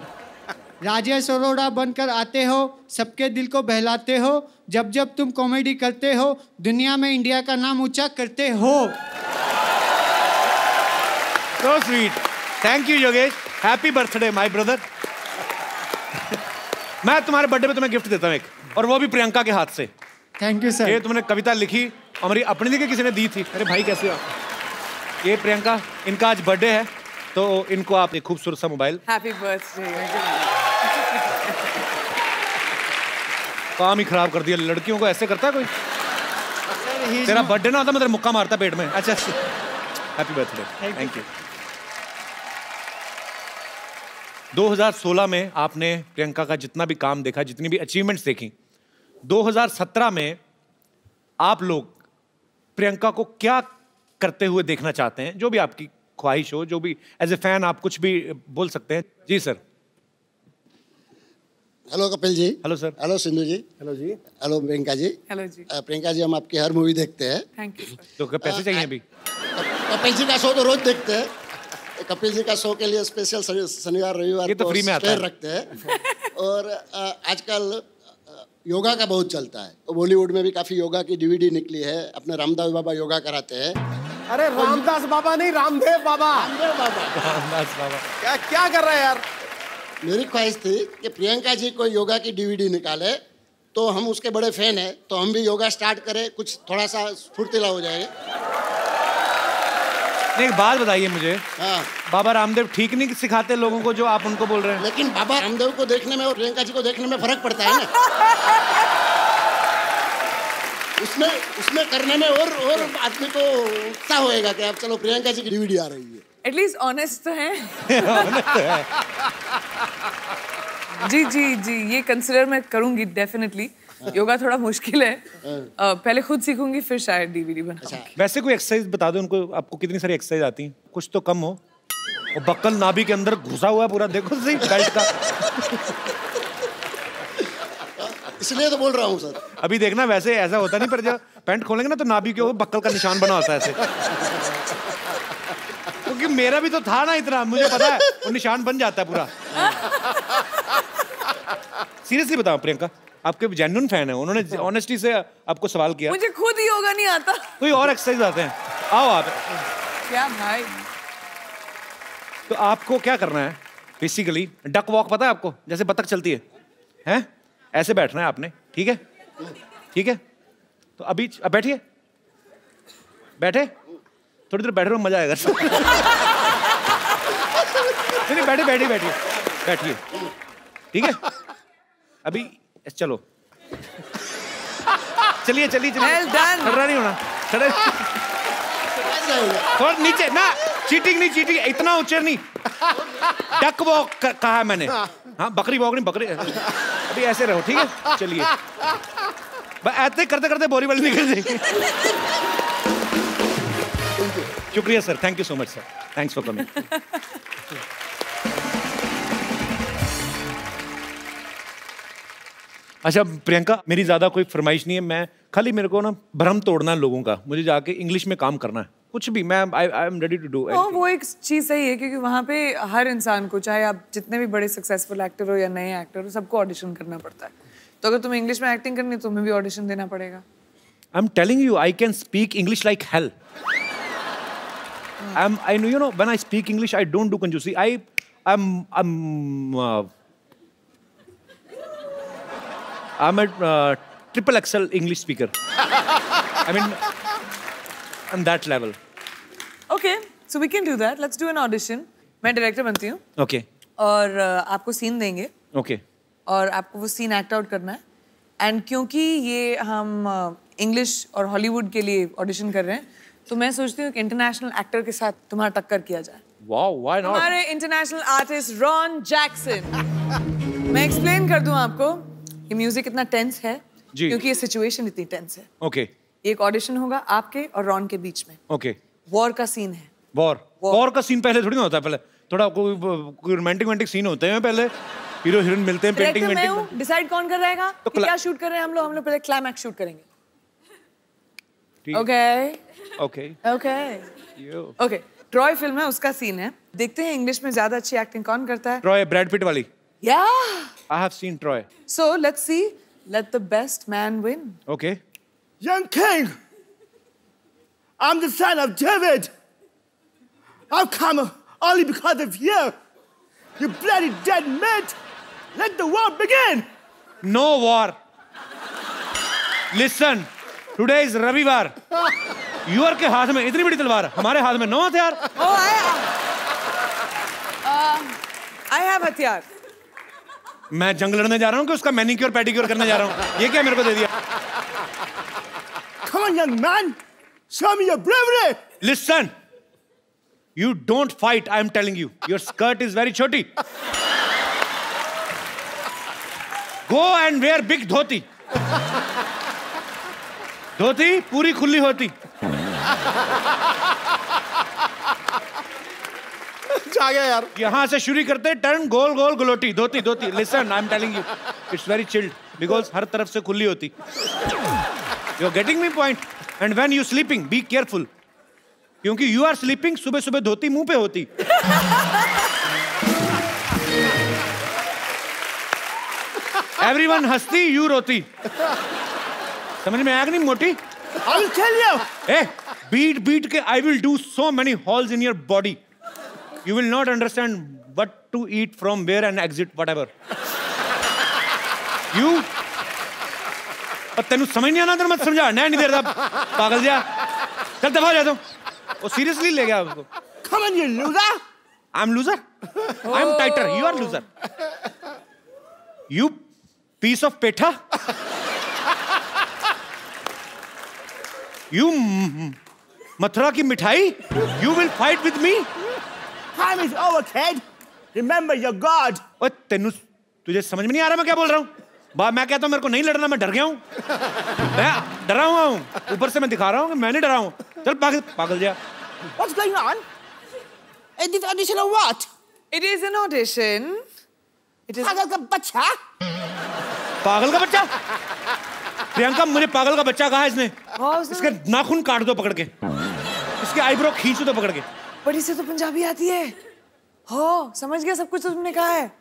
राजेश अरोड़ा बनकर आते हो, सबके दिल को बहलाते हो। जब जब तुम कॉमेडी करते हो, दुनिया में इंडिया का नाम ऊंचा करते हो। So sweet. Thank you Yogesh. Happy birthday my brother. मैं तुम्हारे बर्थडे पे तुम्हें गिफ्ट देता हूँ एक, और वो भी प्रियंका के हाथ से। Thank you sir. ये तुमने कविता लिखी, हमारी अपनी दी के किसी ने दी थी। अरे भाई कैसे हो? ये प्रियंका, इनका आज बर्थडे है, तो इनको आप एक खूबसूरत सा मोबाइल। Happy birthday. काम ही खराब कर दिया, लड़कियों को ऐसे करता है कोई? तेरा बर्थडे ना होता मैं तेरा मुक्का मारता पेट में। अच्छा, हैप्पी बर्थडे। Thank you. 2016 में आपने प्रियंका का जितना भी काम देखा, जितनी भी अचीवमेंट्स देखी, 2017 में आप लोग प्रियंका को क्या करते हुए देखना चाहते हैं? जो भी आपकी ख्वाहिश हो, जो भी एज ए फैन आप कुछ भी बोल सकते हैं। जी sir. Hello Kapil ji. Hello sir. Hello Sindhu ji. Hello जी। हेलो प्रियंका जी। हेलो जी। प्रियंका जी, हम आपकी हर मूवी देखते हैं। Thank you. तो पैसे चाहिए अभी? कपिल जी का शो तो रोज देखते हैं। कपिल जी का शो के लिए स्पेशल शनिवार रविवार ये तो फ्री में आता है। रखते हैं। और आजकल योगा का बहुत चलता है, बॉलीवुड में भी काफी योगा की डीवीडी निकली है। अपने रामदेव बाबा योगा कराते हैं। अरे रामदास बाबा नहीं, रामदेव बाबा। रामदेव बाबा। रामदास बाबा क्या कर रहे हैं यार? मेरी ख्वाहिश थी कि प्रियंका जी कोई योगा की डीवीडी निकाले, तो हम उसके बड़े फैन हैं, तो हम भी योगा स्टार्ट करें, कुछ थोड़ा सा फुर्तीला हो जाए। एक बात बताइए मुझे। हाँ। बाबा रामदेव ठीक नहीं सिखाते लोगों को जो आप उनको बोल रहे हैं? लेकिन बाबा रामदेव को देखने में और प्रियंका जी को देखने में फर्क पड़ता है ना। उसमें करने में और आदमी को उत्साह होएगा कि अब चलो प्रियंका जी की डीवीडी आ रही है। एटलीस्ट ऑनेस्ट तो है। जी जी जी, ये कंसिडर मैं करूंगी डेफिनेटली। योगा थोड़ा मुश्किल है, पहले खुद सीखूंगी फिर शायद डीवीडी बनाऊंगी। वैसे कोई एक्सरसाइज बता दो उनको, आपको कितनी सारी एक्सरसाइज आती हैं? कुछ तो कम हो। और बक्कल नाभि के अंदर घुसा हुआ है पूरा, देखो सही बेल्ट का। इसलिए तो बोल रहा हूँ सर। अभी देखना वैसे ऐसा होता नहीं, पर जब पैंट खोलेंगे ना तो नाभि के ऊपर बक्कल का निशान बना होता है ऐसे। क्योंकि मेरा भी तो था ना इतना, मुझे पता है वो निशान बन जाता है पूरा। सीरियसली बताओ प्रियंका, आपके जेन्युइन फैन है, उन्होंने ऑनेस्टी से आपको सवाल किया। मुझे खुद ही योगा नहीं आता। कोई और एक्सरसाइज आते हैं? आओ आप। क्या भाई? तो आपको क्या करना है बेसिकली? डक वॉक पता है आपको, जैसे बतख चलती है, हैं? ऐसे बैठना है आपने, ठीक है? ठीक है, तो अभी बैठिए, बैठे, थोड़ी देर बैठे रहो, मजा आएगा। नहीं बैठे बैठिए बैठिए बैठिए, ठीक है? अभी चलो, चलिए चलिए चलिए। Well done. खड़ा नहीं होना, खड़ा थोड़ा नीचे ना, चीटिंग नहीं, चीटिंग इतना ऊंचे नहीं। डक वॉक कहा है मैंने, हाँ बकरी वॉक नहीं, बकरी। अभी ऐसे रहो, ठीक है? चलिए, ऐसे करते करते बोरी वाली निकल जाएगी। शुक्रिया sir, thank you so much sir, thanks for coming. अच्छा प्रियंका, मेरी ज्यादा कोई फरमाइश नहीं है, मैं खाली मेरे को ना भ्रम तोड़ना है लोगों का, मुझे जाके इंग्लिश में काम करना है, कुछ भी। मैं I am ready to do. वो एक चीज सही है, क्योंकि वहाँ पे हर इंसान को, चाहे आप जितने भी बड़े सक्सेसफुल एक्टर हो या नए एक्टर हो, सबको ऑडिशन करना पड़ता है। तो अगर तुम्हें इंग्लिश में एक्टिंग करनी है, तुम्हें भी ऑडिशन देना पड़ेगा। I am telling you, I can speak English like hell. I know, you know, when I speak English, I don't do conjusi. I'm a triple XL English speaker. I mean, on that level. Okay, so we can do that. Let's do an audition. मैं director बनती हूँ। Okay. और आपको scene देंगे। Okay. और आपको वो scene act out करना है। एंड क्योंकि ये हम इंग्लिश और हॉलीवुड के लिए ऑडिशन कर रहे हैं, तो मैं सोचती हूँ कि इंटरनेशनल एक्टर के साथ तुम्हारा टक्कर किया जाए। Wow, why not? हमारे इंटरनेशनल आर्टिस्ट रॉन जैक्सन। मैं एक्सप्लेन कर दूं आपको, ये म्यूजिक इतना टेंस है क्योंकि ये सिचुएशन इतनी टेंस है। Okay. एक ऑडिशन होगा आपके और रॉन के बीच में। Okay. वॉर का सीन है। वॉर का सीन पहले थोड़ी ना होता है, पहले थोड़ा कोई रोमांटिक सीन होते हैं, पहले हीरो हीरोइन मिलते हैं, पेंटिंग डिसाइड कौन कर रहेगा तो क्या शूट कर रहे हैं हम लोग पहले क्लाइमैक्स शूट करेंगे। ओके, ट्रॉय फिल्म है, उसका सीन है। देखते हैं इंग्लिश में ज्यादा अच्छी एक्टिंग कौन करता है। ट्रॉय ब्रैड पिट वाली। Yeah. I have seen Troy. So let's see. Let the best man win. Okay. Young king, I'm the son of David. I've come only because of you. You bloody dead meat. Let the war begin. No war. Listen. Today is Ravivar. Your के हाथ में इतनी बड़ी तलवार, हमारे हाथ में 9 हथियार। Oh, I have हथियार। मैं जंग लड़ने जा रहा हूँ कि उसका मैनिक्योर पेडिक्योर करने जा रहा हूँ? ये क्या मेरे को दे दिया? Come on, young man. Show me your bravery. Listen. You don't fight, I am telling you. Your skirt is very choti. Go and wear big dhoti. धोती पूरी खुली होती। जागे यार। यहाँ से शुरू करते turn goal goal galouti dhoti dhoti. Listen, I'm telling you, it's very chilled because हर तरफ से खुली होती। You're getting me point? And when you sleeping, be careful. क्योंकि you are sleeping, सुबह सुबह धोती मुंह पे होती। Everyone हंसती, you रोती। समझ में आया कि नहीं मोटी? I will tell you. Hey, beat के I will do so many holes in your body. You will not understand what to eat from where and exit whatever. You और तेनू समझ नहीं आना, तेरे मत समझा नहीं दे रहा पागल जा। चल दफा हो जा तुम। वो सीरियसली ले गया उसको। Come on, you loser. I'm loser. I'm tighter. You are loser. You piece of petha. You Mathura की मिठाई? You will fight with me? Time is over, kid. Remember your God. ओए तुझे समझ में नहीं आ रहा मैं क्या बोल रहा हूँ? मैं कहता हूँ मेरे को नहीं लड़ना, मैं डर गया हूँ। मैं डरा हुआ हूँ। ऊपर से मैं दिखा रहा हूँ कि मैं नहीं डरा हूँ। चल पागल जा। What's going on? Is this audition or what? It is an audition. It is. पागल का बच्चा? पागल का बच्चा? प्रियंका, मुझे पागल का बच्चा कहा इसने। इसके नाखून काट दो पकड़ के, इसके आईब्रो खींच दो पकड़ के। पर इसे तो पंजाबी आती है। हो, समझ गया सब कुछ तुमने कहा है।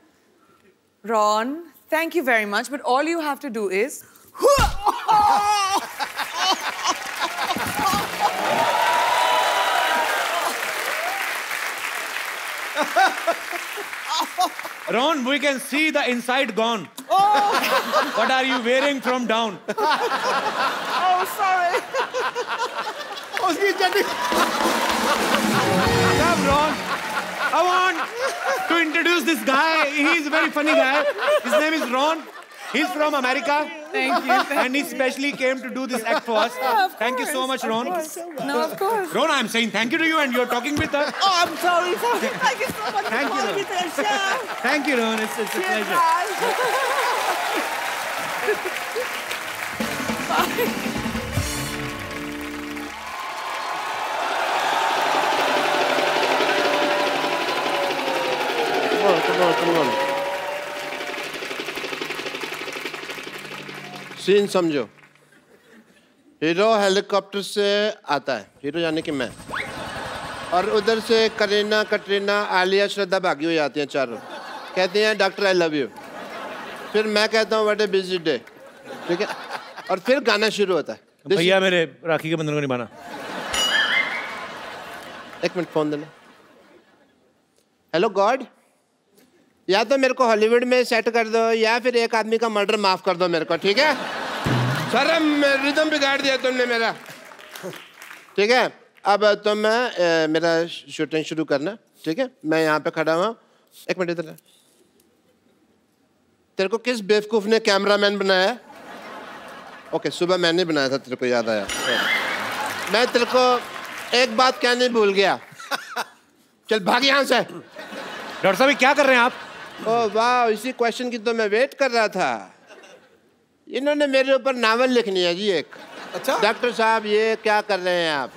Ron, thank you very much, but all you have to do is. Ron, we can see the inside gone. What are you wearing from down? Oh, sorry. Come, Ron. I want to introduce this guy. He's a very funny guy. His name is Ron. He's from America. Thank you. And he specially came to do this act for us. Thank you so much, Ron. No, of course. Ron, I'm saying thank you to you and you're talking with her. Oh, I'm sorry. Thank you so much Thank for you, calling me to the show. Thank you, Ron. It's a Cheers, pleasure. guys. Come on. Scene समझो। Hero helicopter से आता है, hero यानी कि मैं, और उधर से करीना, कटरीना, आलिया, श्रद्धा भागी हो जाती हैं चारों, कहती हैं डॉक्टर आई लव यू। फिर मैं कहता हूँ व्हाट ए बिजी डे, ठीक है, और फिर गाना शुरू होता है। भैया मेरे राखी के बंधन को निभाना। एक मिनट फोन देना। हेलो गॉड, या तो मेरे को हॉलीवुड में सेट कर दो या फिर एक आदमी का मर्डर माफ कर दो मेरे को, ठीक है? सर रिदम बिगाड़ दिया तुमने मेरा, ठीक है? अब तो मैं मेरा शूटिंग शुरू करना, ठीक है? मैं यहाँ पे खड़ा हुआ। एक मिनट इधर। तेरे को किस बेवकूफ ने कैमरामैन बनाया? ओके, सुबह मैंने बनाया था, तेरे को याद आया। मैं तेरे को एक बात कहने भूल गया। चल भाग यहाँ से। डॉक्टर साहब क्या कर रहे हैं आप? ओह वाह, इसी क्वेश्चन की तो मैं वेट कर रहा था। इन्होंने मेरे ऊपर नावल लिखनी है जी एक। अच्छा डॉक्टर साहब ये क्या कर रहे हैं आप?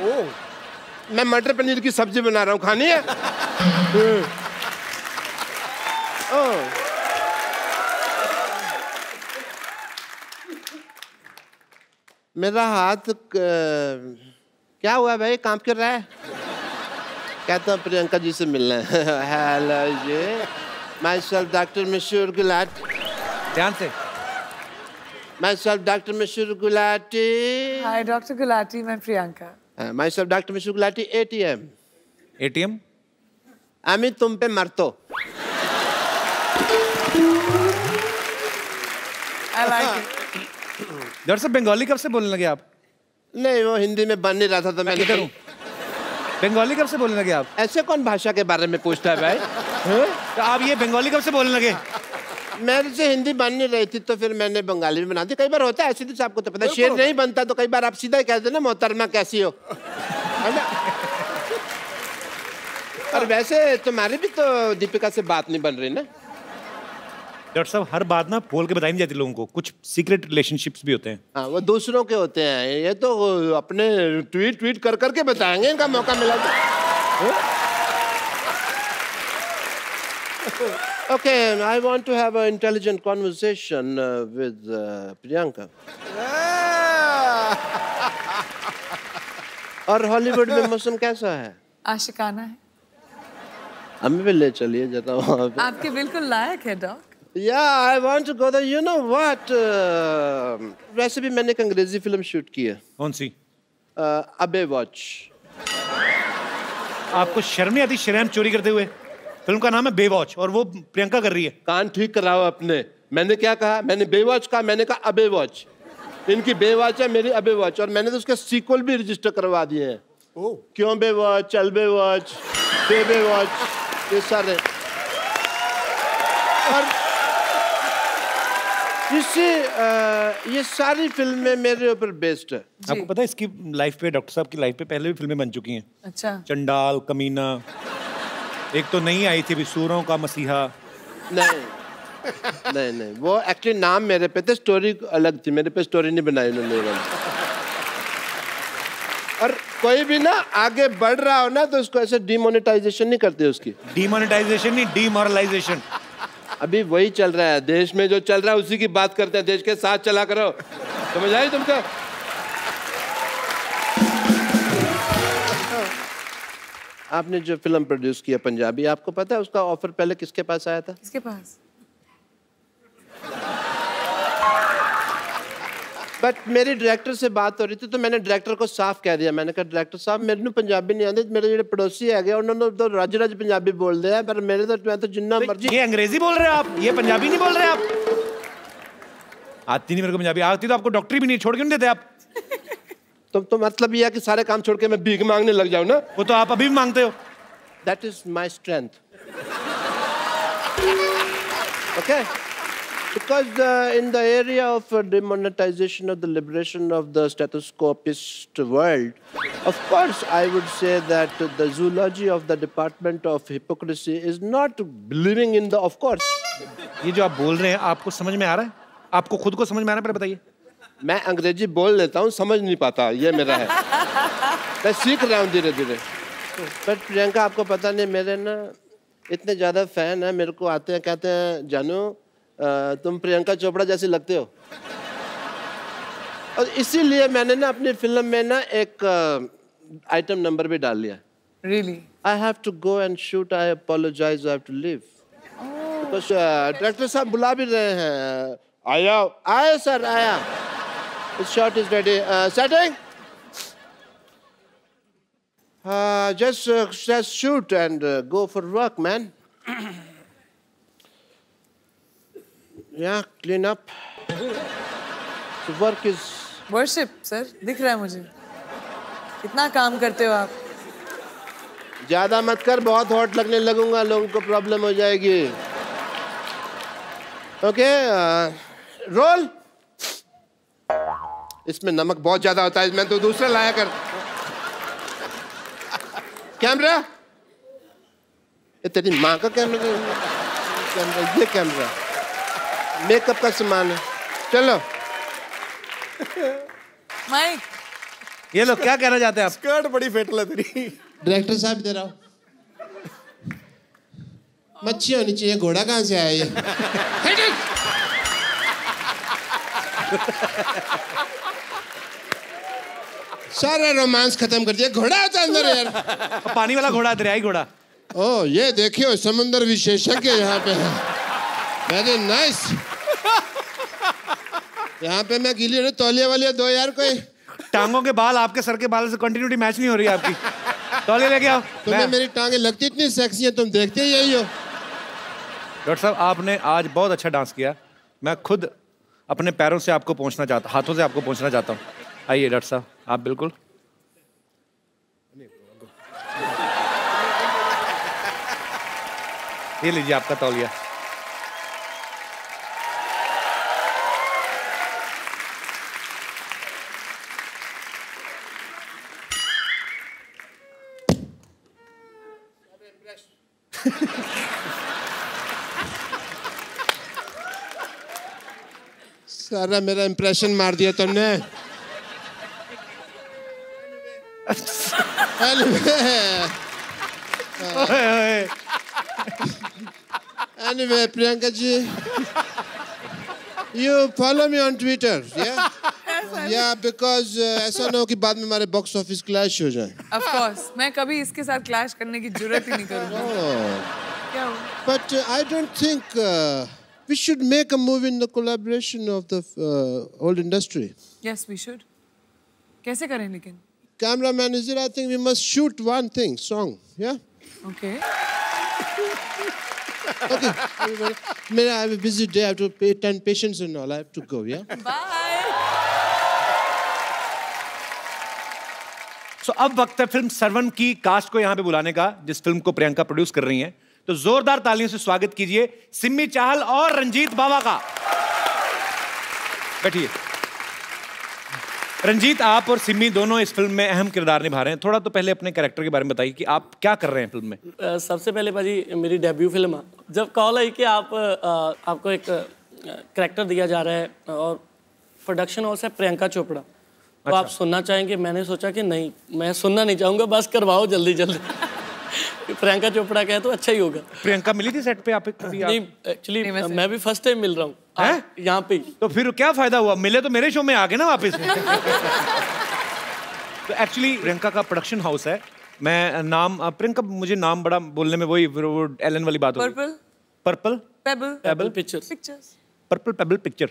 ओह, मैं मटर पनीर की सब्जी बना रहा हूँ, खानी है? ओह, मेरा हाथ क्या हुआ भाई, काम कर रहा है? कहता हूँ प्रियंका जी से मिलना है। हेलो जी, my self doctor Mashoor Gulati. ध्यान से। माई self doctor Mashoor Gulati. Hi, Dr. Gulati. मैं प्रियंका। माई self doctor Mashoor Gulati. ATM। ATM? আমি तुम पे मरतो। I like it. डॉक्टर साहब बंगाली कब से बोलने लगे आप? नहीं, वो हिंदी में बन नहीं रहा था तो मैं किधर हूँ? बंगाली कब से बोलने लगे आप? ऐसे कौन भाषा के बारे में पूछता है भाई? तो आप ये बंगाली कब से बोलने लगे? मेरे से हिंदी बन नहीं रही थी तो फिर मैंने बंगाली में बना दी। कई बार होता है ऐसे, तो आपको तो पता है, शेर नहीं बनता तो कई बार आप सीधा ही कहते ना मोहतरमा कैसी हो, है ना? और वैसे तुम्हारी भी तो दीपिका से बात नहीं बन रही ना? डॉक्टर साहब हर बात ना बोल के बताई नहीं जाती लोगों को, कुछ सीक्रेट रिलेशनशिप्स भी होते हैं। हाँ, वो दूसरों के होते हैं, ये तो अपने ट्वीट कर करके बताएंगे, इनका मौका मिला तो। Okay, I want to have an intelligent conversation with Priyanka. और हॉलीवुड में मौसम कैसा है? आशिकाना है। हमें भी ले चलिए जरा वहाँ पे। आपके बिल्कुल लायक है dock. Yeah, I want to go there. You know what? वैसे भी मैंने एक अंग्रेजी फिल्म शूट की है। कौन सी? अबे वॉच। आपको शर्म नहीं आती शर्म चोरी करते हुए? फिल्म का नाम है बेवॉच और वो प्रियंका कर रही है। कान ठीक कराओ अपने। मैंने क्या कहा? मैंने बेवॉच कहा, मैंने कहा अबे वॉच। इनकी बेवॉच है, मेरी अबे वॉच, और मैंने तो उसके सीक्वल भी रजिस्टर करवा दिए हैं। क्यों बेवॉच, चल बेवॉच, बे वॉच, ये सारे। और ये सारी फिल्में मेरे ऊपर बेस्ड है। आपको पता है इसकी लाइफ पे, डॉक्टर साहब की लाइफ पे पहले भी फिल्में बन चुकी हैं। अच्छा। चंडाल, कमीना, एक तो नई आई थी अभी, सूरों का मसीहा। नहीं, वो एक्चुअली नाम मेरे पे थे, स्टोरी अलग थी, मेरे पे स्टोरी नहीं बनाई उन्होंने। और कोई भी ना आगे बढ़ रहा हो ना तो उसको ऐसे डिमोनेटाइजेशन नहीं करते उसकी। डिमोनेटाइजेशन नहीं, डिमोरलाइजेशन। अभी वही चल रहा है देश में, जो चल रहा है उसी की बात करते हैं। देश के साथ चला करो, समझ आई तुमको? आपने जो फिल्म प्रोड्यूस किया पंजाबी, आपको पता है उसका ऑफर पहले किसके पास आया था? किसके पास? बट मेरी डायरेक्टर से बात हो रही थी तो मैंने डायरेक्टर को साफ कह दिया, मैंने कहा डायरेक्टर साहब मेरे पंजाबी नहीं आती, मेरे जो पड़ोसी है उन्होंने तो रज पंजाबी बोल दिया है, पर मेरे तो मैं तो जिन्ना मर्जी। ये अंग्रेजी बोल रहे हैं आप, ये पंजाबी नहीं बोल रहे आप। आती नहीं मेरे को पंजाबी, आती तो आपको डॉक्टरी भी नहीं, छोड़ क्यों नहीं देते आप? तो मतलब ये है कि सारे काम छोड़ के मैं भीख मांगने लग जाऊं ना? वो तो आप अभी भी मांगते हो। That is my strength. Okay? Because in the area of demonetization of the liberation of the stethoscopist world, of course I would say that the zoology of the department of hypocrisy is not believing in the of course. ये जो आप बोल रहे हैं आपको समझ में आ रहा है? आपको खुद को समझ में आ रहा है? पर बताइए। मैं अंग्रेजी बोल लेता हूँ, समझ नहीं पाता, ये मेरा है। मैं सीख रहा हूँ धीरे धीरे। बट प्रियंका आपको पता नहीं, मेरे ना इतने ज़्यादा फैन हैं, मेरे को आते हैं कहते हैं जानू तुम प्रियंका चोपड़ा जैसी लगते हो। और इसीलिए मैंने ना अपनी फिल्म में ना एक आइटम नंबर भी डाल लिया। Really? I have to go and shoot. I apologize. I have to leave. Because director साहब बुला भी रहे हैं। आया सर आया। The shot is ready. Setting. Just shoot and go for work, man. Yeah, clean up. The work is. Worship, sir. दिख रहा है मुझे। कितना काम करते हो आप? ज्यादा मत कर, बहुत हॉट लगने लगूंगा, लोगों को प्रॉब्लम हो जाएगी। Okay, role. इसमें नमक बहुत ज्यादा होता है, मैं तो दूसरा लाया कर। कैमरा, ये तेरी माँ का कैमरा, ये कैमरा मेकअप का सामान है। चलो माइक, ये लोग क्या कहना चाहते हैं आप? स्कर्ट बड़ी फेटल है तेरी। डायरेक्टर साहब इधर आओ। मच्छी होनी चाहिए, घोड़ा कहाँ से आया ये? सारा रोमांस खत्म कर दिया, घोड़ा होता अंदर यार। पानी वाला घोड़ा, दरियाई घोड़ा। ओ ये देखियो समुद्र विशेषज्ञ यहाँ पे है। Very nice. यहाँ पे मैं गिली तौलिया वाली दो यार, कोई टांगों के बाल आपके सर के बाल से कंटिन्यूटी मैच नहीं हो रही है आपकी। तौलिया लेके आओ। तुम्हें मेरी टांगे लगती इतनी सेक्सी है, तुम देखते ही यही हो। डॉक्टर साहब आपने आज बहुत अच्छा डांस किया, मैं खुद अपने पैरों से आपको पहुंचना चाहता, हाथों से आपको पहुंचना चाहता हूँ। आइए डॉक्टर साहब, आप बिल्कुल। ये लीजिए आपका तौलिया। सारा मेरा इंप्रेशन मार दिया तुमने। Anyway, Priyanka ji, you follow me on Twitter, yeah? Yeah, because ऐसा ना हो कि बाद में हमारे बॉक्स ऑफिस क्लैश हो जाए। Of course, मैं कभी इसके साथ क्लैश करने की जरूरत ही नहीं करूँगी। क्या हो? But I don't think we should make a movie in the collaboration of the old industry. Yes, we should. कैसे करें लेकिन? Cameraman is there. I think we must shoot one thing, song, yeah? Okay. Okay. I have a busy day. I have to attend patients and all. I have to go, yeah? Bye. So, अब वक्त है film Sarwan की cast को यहाँ पे बुलाने का, जिस फिल्म को प्रियंका प्रोड्यूस कर रही हैं। तो जोरदार तालियों से स्वागत कीजिए सिम्मी चाहल और रंजीत बावा का। बैठिए। रंजीत, आप और सिमी दोनों इस फिल्म में अहम किरदार निभा रहे हैं। थोड़ा तो पहले अपने कैरेक्टर के बारे में बताइए कि आप क्या कर रहे हैं फिल्म में। सबसे पहले भाजी मेरी डेब्यू फिल्म है। जब कॉल आई कि आपको एक कैरेक्टर दिया जा रहा है और प्रोडक्शन हाउस है प्रियंका चोपड़ा, तो आप सुनना चाहेंगे? मैंने सोचा कि नहीं, मैं सुनना नहीं चाहूँगा, बस करवाओ जल्दी जल्दी। प्रियंका चोपड़ा कहे तो अच्छा ही होगा। प्रियंका मिली थी सेट पे आप कभी? नहीं, एक्चुअली मैं भी फर्स्ट टाइम मिल रहा हूँ यहाँ पे। तो फिर क्या फायदा हुआ, मिले तो मेरे शो में आ गए ना वापस। तो एक्चुअली प्रियंका का प्रोडक्शन हाउस है। मैं नाम प्रियंका, मुझे नाम बड़ा बोलने में वही वो एलन वाली बात होगी। Purple payable pictures. Purple payable picture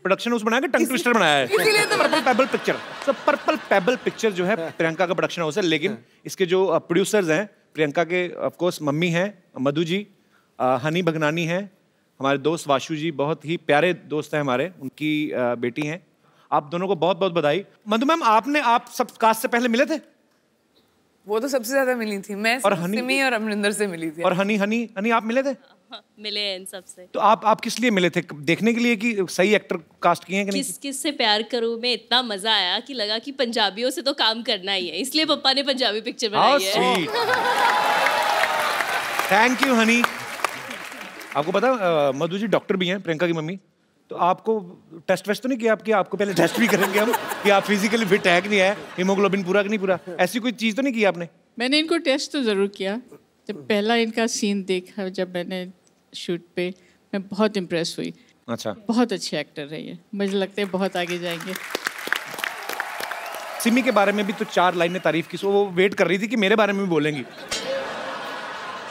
production house बनाया कि टंग ट्विस्टर बनाया है? Purple payable picture. तो पर्पल पेबल पिक्चर जो है प्रियंका का प्रोडक्शन हाउस है, लेकिन इसके जो प्रोड्यूसर्स हैं प्रियंका के ऑफ कोर्स मम्मी हैं मधु जी, हनी भगनानी हैं, हमारे दोस्त वाशु जी, बहुत ही प्यारे दोस्त हैं हमारे, उनकी बेटी हैं। आप दोनों को बहुत बहुत बधाई। मधु मैम, आप सब कास्ट से पहले मिले थे? वो तो सबसे ज्यादा मिली थी मैं, और सिमी और अमरिंदर से मिली थी। और हनी आप मिले थे? मिले हैं इन सबसे। तो आप किस लिए मिले थे? देखने के लिए कि सही एक्टर कास्ट किए हैं कि नहीं? किस से प्यार करूं में इतना मजा आया कि लगा कि पंजाबियों से तो काम करना ही है, इसलिए पापा ने पंजाबी पिक्चर बनाई है। Thank you Honey. आपको पता मधु जी डॉक्टर भी हैं, प्रियंका की मम्मी। तो आपको टेस्ट वेस्ट तो नहीं किया आपको पहले टेस्ट भी करेंगे हम कि आप फिजिकली फिट है कि नहीं है, हीमोग्लोबिन पूरा कि नहीं पूरा, ऐसी कोई चीज़ तो नहीं की आपने? मैंने इनको टेस्ट तो ज़रूर किया। जब पहला इनका सीन देखा जब मैंने शूट पे, मैं बहुत इम्प्रेस हुई। अच्छा, बहुत अच्छे एक्टर है ये, मुझे लगता है बहुत आगे जाएंगे। सिमी के बारे में भी तो 4 लाइनें तारीफ की, वो वेट कर रही थी कि मेरे बारे में भी बोलेंगी।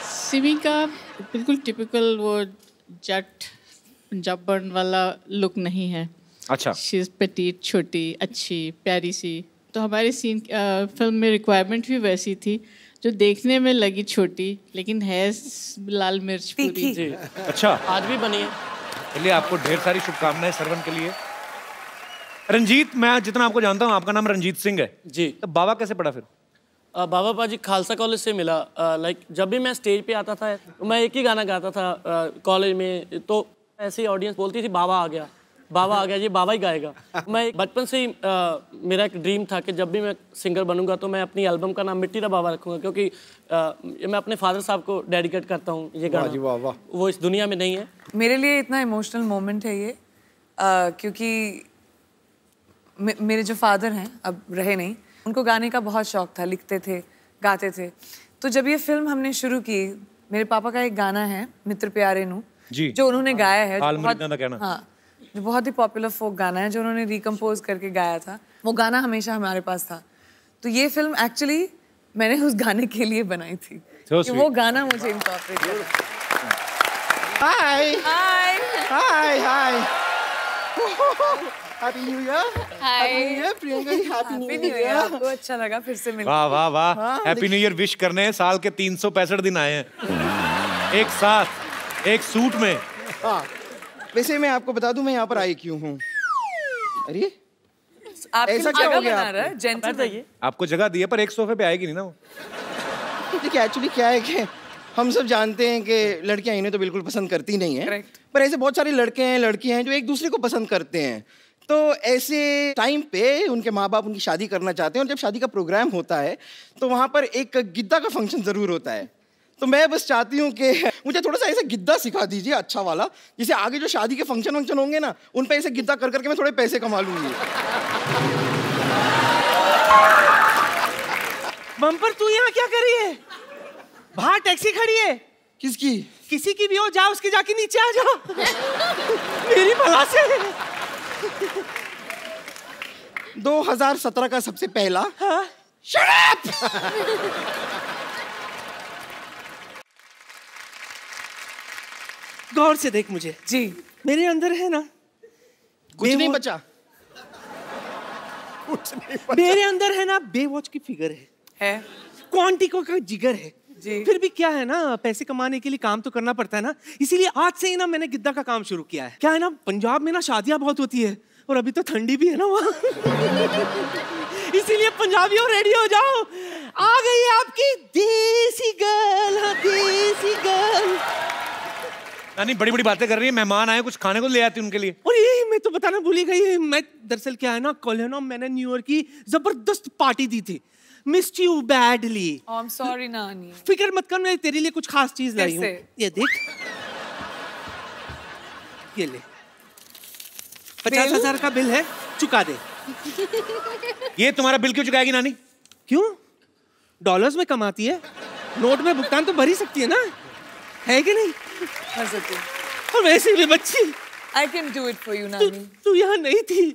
सिमी का बिल्कुल टिपिकल वो जट पंजाबन वाला लुक नहीं है। अच्छा, शी इज़ पेटीट, छोटी, अच्छी, प्यारी सी। तो हमारे सीन फिल्म में रिक्वायरमेंट भी वैसी थी, जो देखने में लगी छोटी लेकिन है लाल मिर्च पूरी। जी। अच्छा, आज भी बनी है। चलिए, आपको ढेर सारी शुभकामनाएं सरवन के लिए। रंजीत, मैं जितना आपको जानता हूँ आपका नाम रंजीत सिंह है जी। तो बाबा कैसे पड़ा फिर? बाबा पाजी खालसा कॉलेज से मिला। लाइक जब भी मैं स्टेज पे आता था मैं एक ही गाना गाता था कॉलेज में, तो ऐसी ऑडियंस बोलती थी बाबा आ गया, ये बाबा ही गाएगा। मैं बचपन से ही मेरा एक ड्रीम था कि जब भी मैं सिंगर बनूंगा तो मैं अपनी एल्बम का नाम मिट्टी दा बाबा रखूंगा, क्योंकि मैं अपने फादर साहब को डेडिकेट करता हूँ ये गाना। वाह वाह। वो इस दुनिया में नहीं है। मेरे लिए इतना इमोशनल मोमेंट है ये, क्योंकि मेरे जो फादर हैं अब रहे नहीं, उनको गाने का बहुत शौक था, लिखते थे, गाते थे। तो जब ये फिल्म हमने शुरू की, मेरे पापा का एक गाना है मित्र प्यारे नू जी, जो उन्होंने गाया है, जो बहुत ही पॉपुलर फोक गाना है, जो उन्होंने रिकम्पोज करके गाया था। वो गाना हमेशा हमारे पास था। तो ये फिल्म एक्चुअली मैंने उस गाने के लिए बनाई थी कि वो गाना मुझे इनकॉर्पोरेट करना। Hi hi hi hi, happy new year. Happy new year Priyanka ji, happy new year. आपको अच्छा लगा फिर से मिलकर? वाह वाह वाह, हैप्पी न्यू ईयर विश करने साल के 365 दिन आए हैं एक साथ एक सूट में। हाँ, वैसे मैं आपको बता दूं मैं यहाँ पर आई क्यों हूँ। अरे ऐसा क्या हो गया? आपको जगह दी है पर एक सोफे पे आएगी नहीं ना वो। देखिए एक्चुअली क्या है कि हम सब जानते हैं कि लड़कियां इन्हें तो बिल्कुल पसंद करती नहीं हैं, पर ऐसे बहुत सारे लड़के हैं लड़कियां हैं जो एक दूसरे को पसंद करते हैं। तो ऐसे टाइम पे उनके माँ बाप उनकी शादी करना चाहते हैं, और जब शादी का प्रोग्राम होता है तो वहाँ पर एक गिद्दा का फंक्शन ज़रूर होता है। तो मैं बस चाहती हूँ कि मुझे थोड़ा सा ऐसे गिद्दा सिखा दीजिए अच्छा वाला, जिसे आगे जो शादी के फंक्शन होंगे ना उन पे ऐसे गिद्दा कर करके मैं थोड़े पैसे कमा लूंगी। बम्पर, तू यहाँ क्या कर रही है? बाहर टैक्सी खड़ी है। किसकी? किसी की भी हो, जा उसके जाके नीचे आ जा। मेरी भला से 2017 का सबसे पहला। हाँ? Shut up! गौर से देख मुझे जी। मेरे अंदर है ना कुछ नहीं बचा। मेरे अंदर है ना बेवॉच की फिगर है क्वांटिको का जिगर है जी। फिर भी क्या है ना, पैसे कमाने के लिए काम तो करना पड़ता है ना, इसीलिए आज से ही ना मैंने गिद्दा का काम शुरू किया है। क्या है ना, पंजाब में ना शादियां बहुत होती है और अभी तो ठंडी भी है ना वहाँ। इसीलिए पंजाबियों रेडी हो जाओ, आ गई है आपकी देसी गर्ल। हाँ, देसी गर्ल। नहीं, बड़ी बड़ी बातें कर रही है, मेहमान आए कुछ खाने को ले आती उनके लिए। और ये मैं तो बताना भूल ही गई। मैं दरअसल क्या है ना, कल है ना मैंने न्यू ईयर की जबरदस्त पार्टी दी थी। Missed you badly. I am sorry नानी। फिक्र मत कर, मैं तेरे लिए कुछ खास चीज लाई हूँ। ये देख, ये ले 50,000 का बिल है, चुका दे। ये तुम्हारा बिल क्यों चुकाएगी नानी? क्यों? डॉलर्स में कमाती है, नोट में भुगतान तो भर ही सकती है ना, है कि नहीं? कर सकती हूँ। और वैसे भी बच्ची, I can do it for you, नानी। तू यहाँ नहीं थी,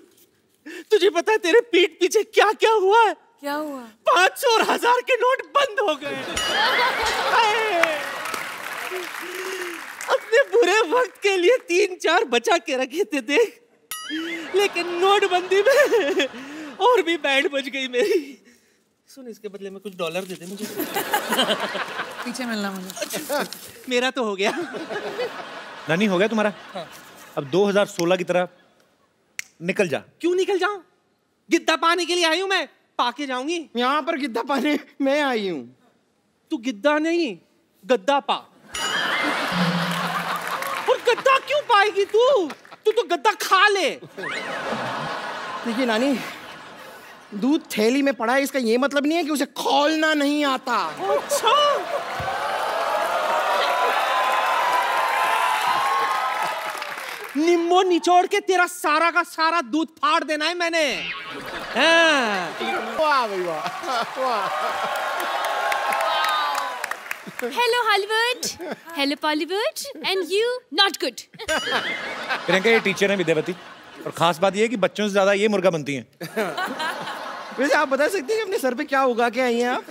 तुझे पता है तेरे पीठ पीछे क्या क्या हुआ है? क्या हुआ? 500 और 1000 के नोट बंद हो गए। अपने बुरे वक्त के लिए 3-4 बचा के रखे थे देख, लेकिन नोटबंदी में और भी बैंड बज गई मेरी। सुन, इसके बदले में कुछ डॉलर दे दे मुझे। पीछे मिलना मुझे। मेरा तो हो गया। नानी हो गया तुम्हारा? हाँ। अब 2016 की तरह निकल जा। क्यों निकल जाऊं? गिद्दा पाने के लिए आई हूं मैं, पाके जाऊंगी। यहाँ पर गिद्दा पाने मैं आई हूँ। तू गिद्दा नहीं, गद्दा पा। और गद्दा क्यों पाएगी तू? तू तो गद्दा खा ले। देखिए नानी, दूध थैली में पड़ा है, इसका ये मतलब नहीं है कि उसे खोलना नहीं आता। अच्छा, निम्बो निचोड़ के तेरा सारा का सारा दूध फाड़ देना है मैंने। वाह भाई वाह। Hello Hollywood, hello Bollywood, and you not good. Priyanka ये टीचर है विद्यावती, और खास बात ये है कि बच्चों से ज्यादा ये मुर्गा बनती हैं। वैसे आप बता सकते हैं कि अपने सर पे क्या उगा के आई हैं आप?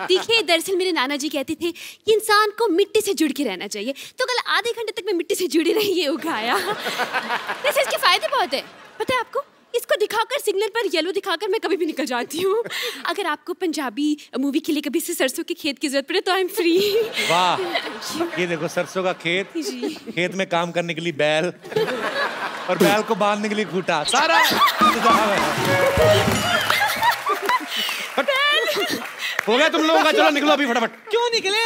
देखिए, दरअसल मेरे नाना जी कहते थे कि इंसान को मिट्टी से जुड़ के रहना चाहिए, तो कल आधे घंटे तक मैं मिट्टी से जुड़ी रही, ये उगाया। वैसे इसके फायदे बहुत है, पता है आपको? इसको दिखाकर, सिग्नल पर येलो दिखाकर मैं कभी भी निकल जाती हूँ। अगर आपको पंजाबी मूवी के लिए कभी से सरसों के खेत की जरूरत पड़े तो आई एम फ्री। वाह, ये देखो सरसों का खेत, खेत में काम करने के लिए बैल, और बैल को बांधने के लिए खूंटा, सारा हो गया तुम लोगों का। चलो निकलो अभी फटाफट। क्यों निकले?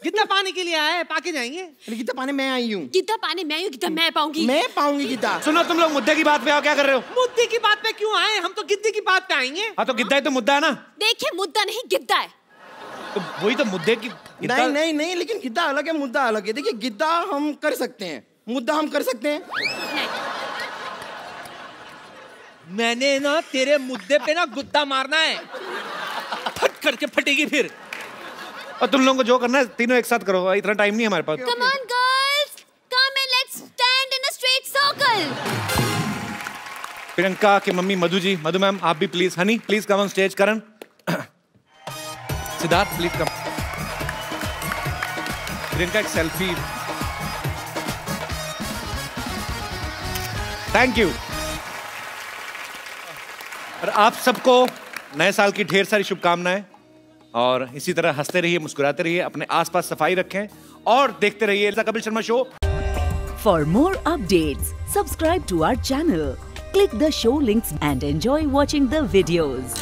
गिद्दा पाने के लिए आए हैं, पाके जाएंगे। गिद्दा पाने मैं आई हूँ। गिद्दा पाने मैं हूँ, गिद्दा मैं पाऊंगी। मैं पाऊंगी गिद्दा। सुनो, तुम लोग मुद्दे की बात पे आओ, क्या कर रहे हो? मुद्दे की बात पे क्यों आए? हम तो गिद्दे की बात पे आएंगे। हाँ तो गिद्दा ही तो मुद्दा है ना। देखिए, मुद्दा नहीं गिद्दा है। तो वही तो मुद्दे की। नहीं नहीं नहीं, लेकिन गिद्दा अलग है, मुद्दा अलग है। देखिए, गिद्दा हम कर सकते हैं, मुद्दा हम कर सकते हैं। मैंने ना तेरे मुद्दे पे ना गुद्दा मारना है, फट करके फटेगी फिर। और तुम लोगों को जो करना है तीनों एक साथ करो, इतना टाइम नहीं है हमारे पास। Come on girls, come and let's stand in a straight circle. Priyanka की मम्मी मधु जी, मधु मैम आप भी please, honey please come on stage, Karan, Siddharth please come. Priyanka एक सेल्फी। Thank you. और आप सबको नए साल की ढेर सारी शुभकामनाएं, और इसी तरह हंसते रहिए, मुस्कुराते रहिए, अपने आसपास सफाई रखें और देखते रहिए the Kapil Sharma show. For more updates, subscribe to our channel, click the show links and enjoy watching the videos.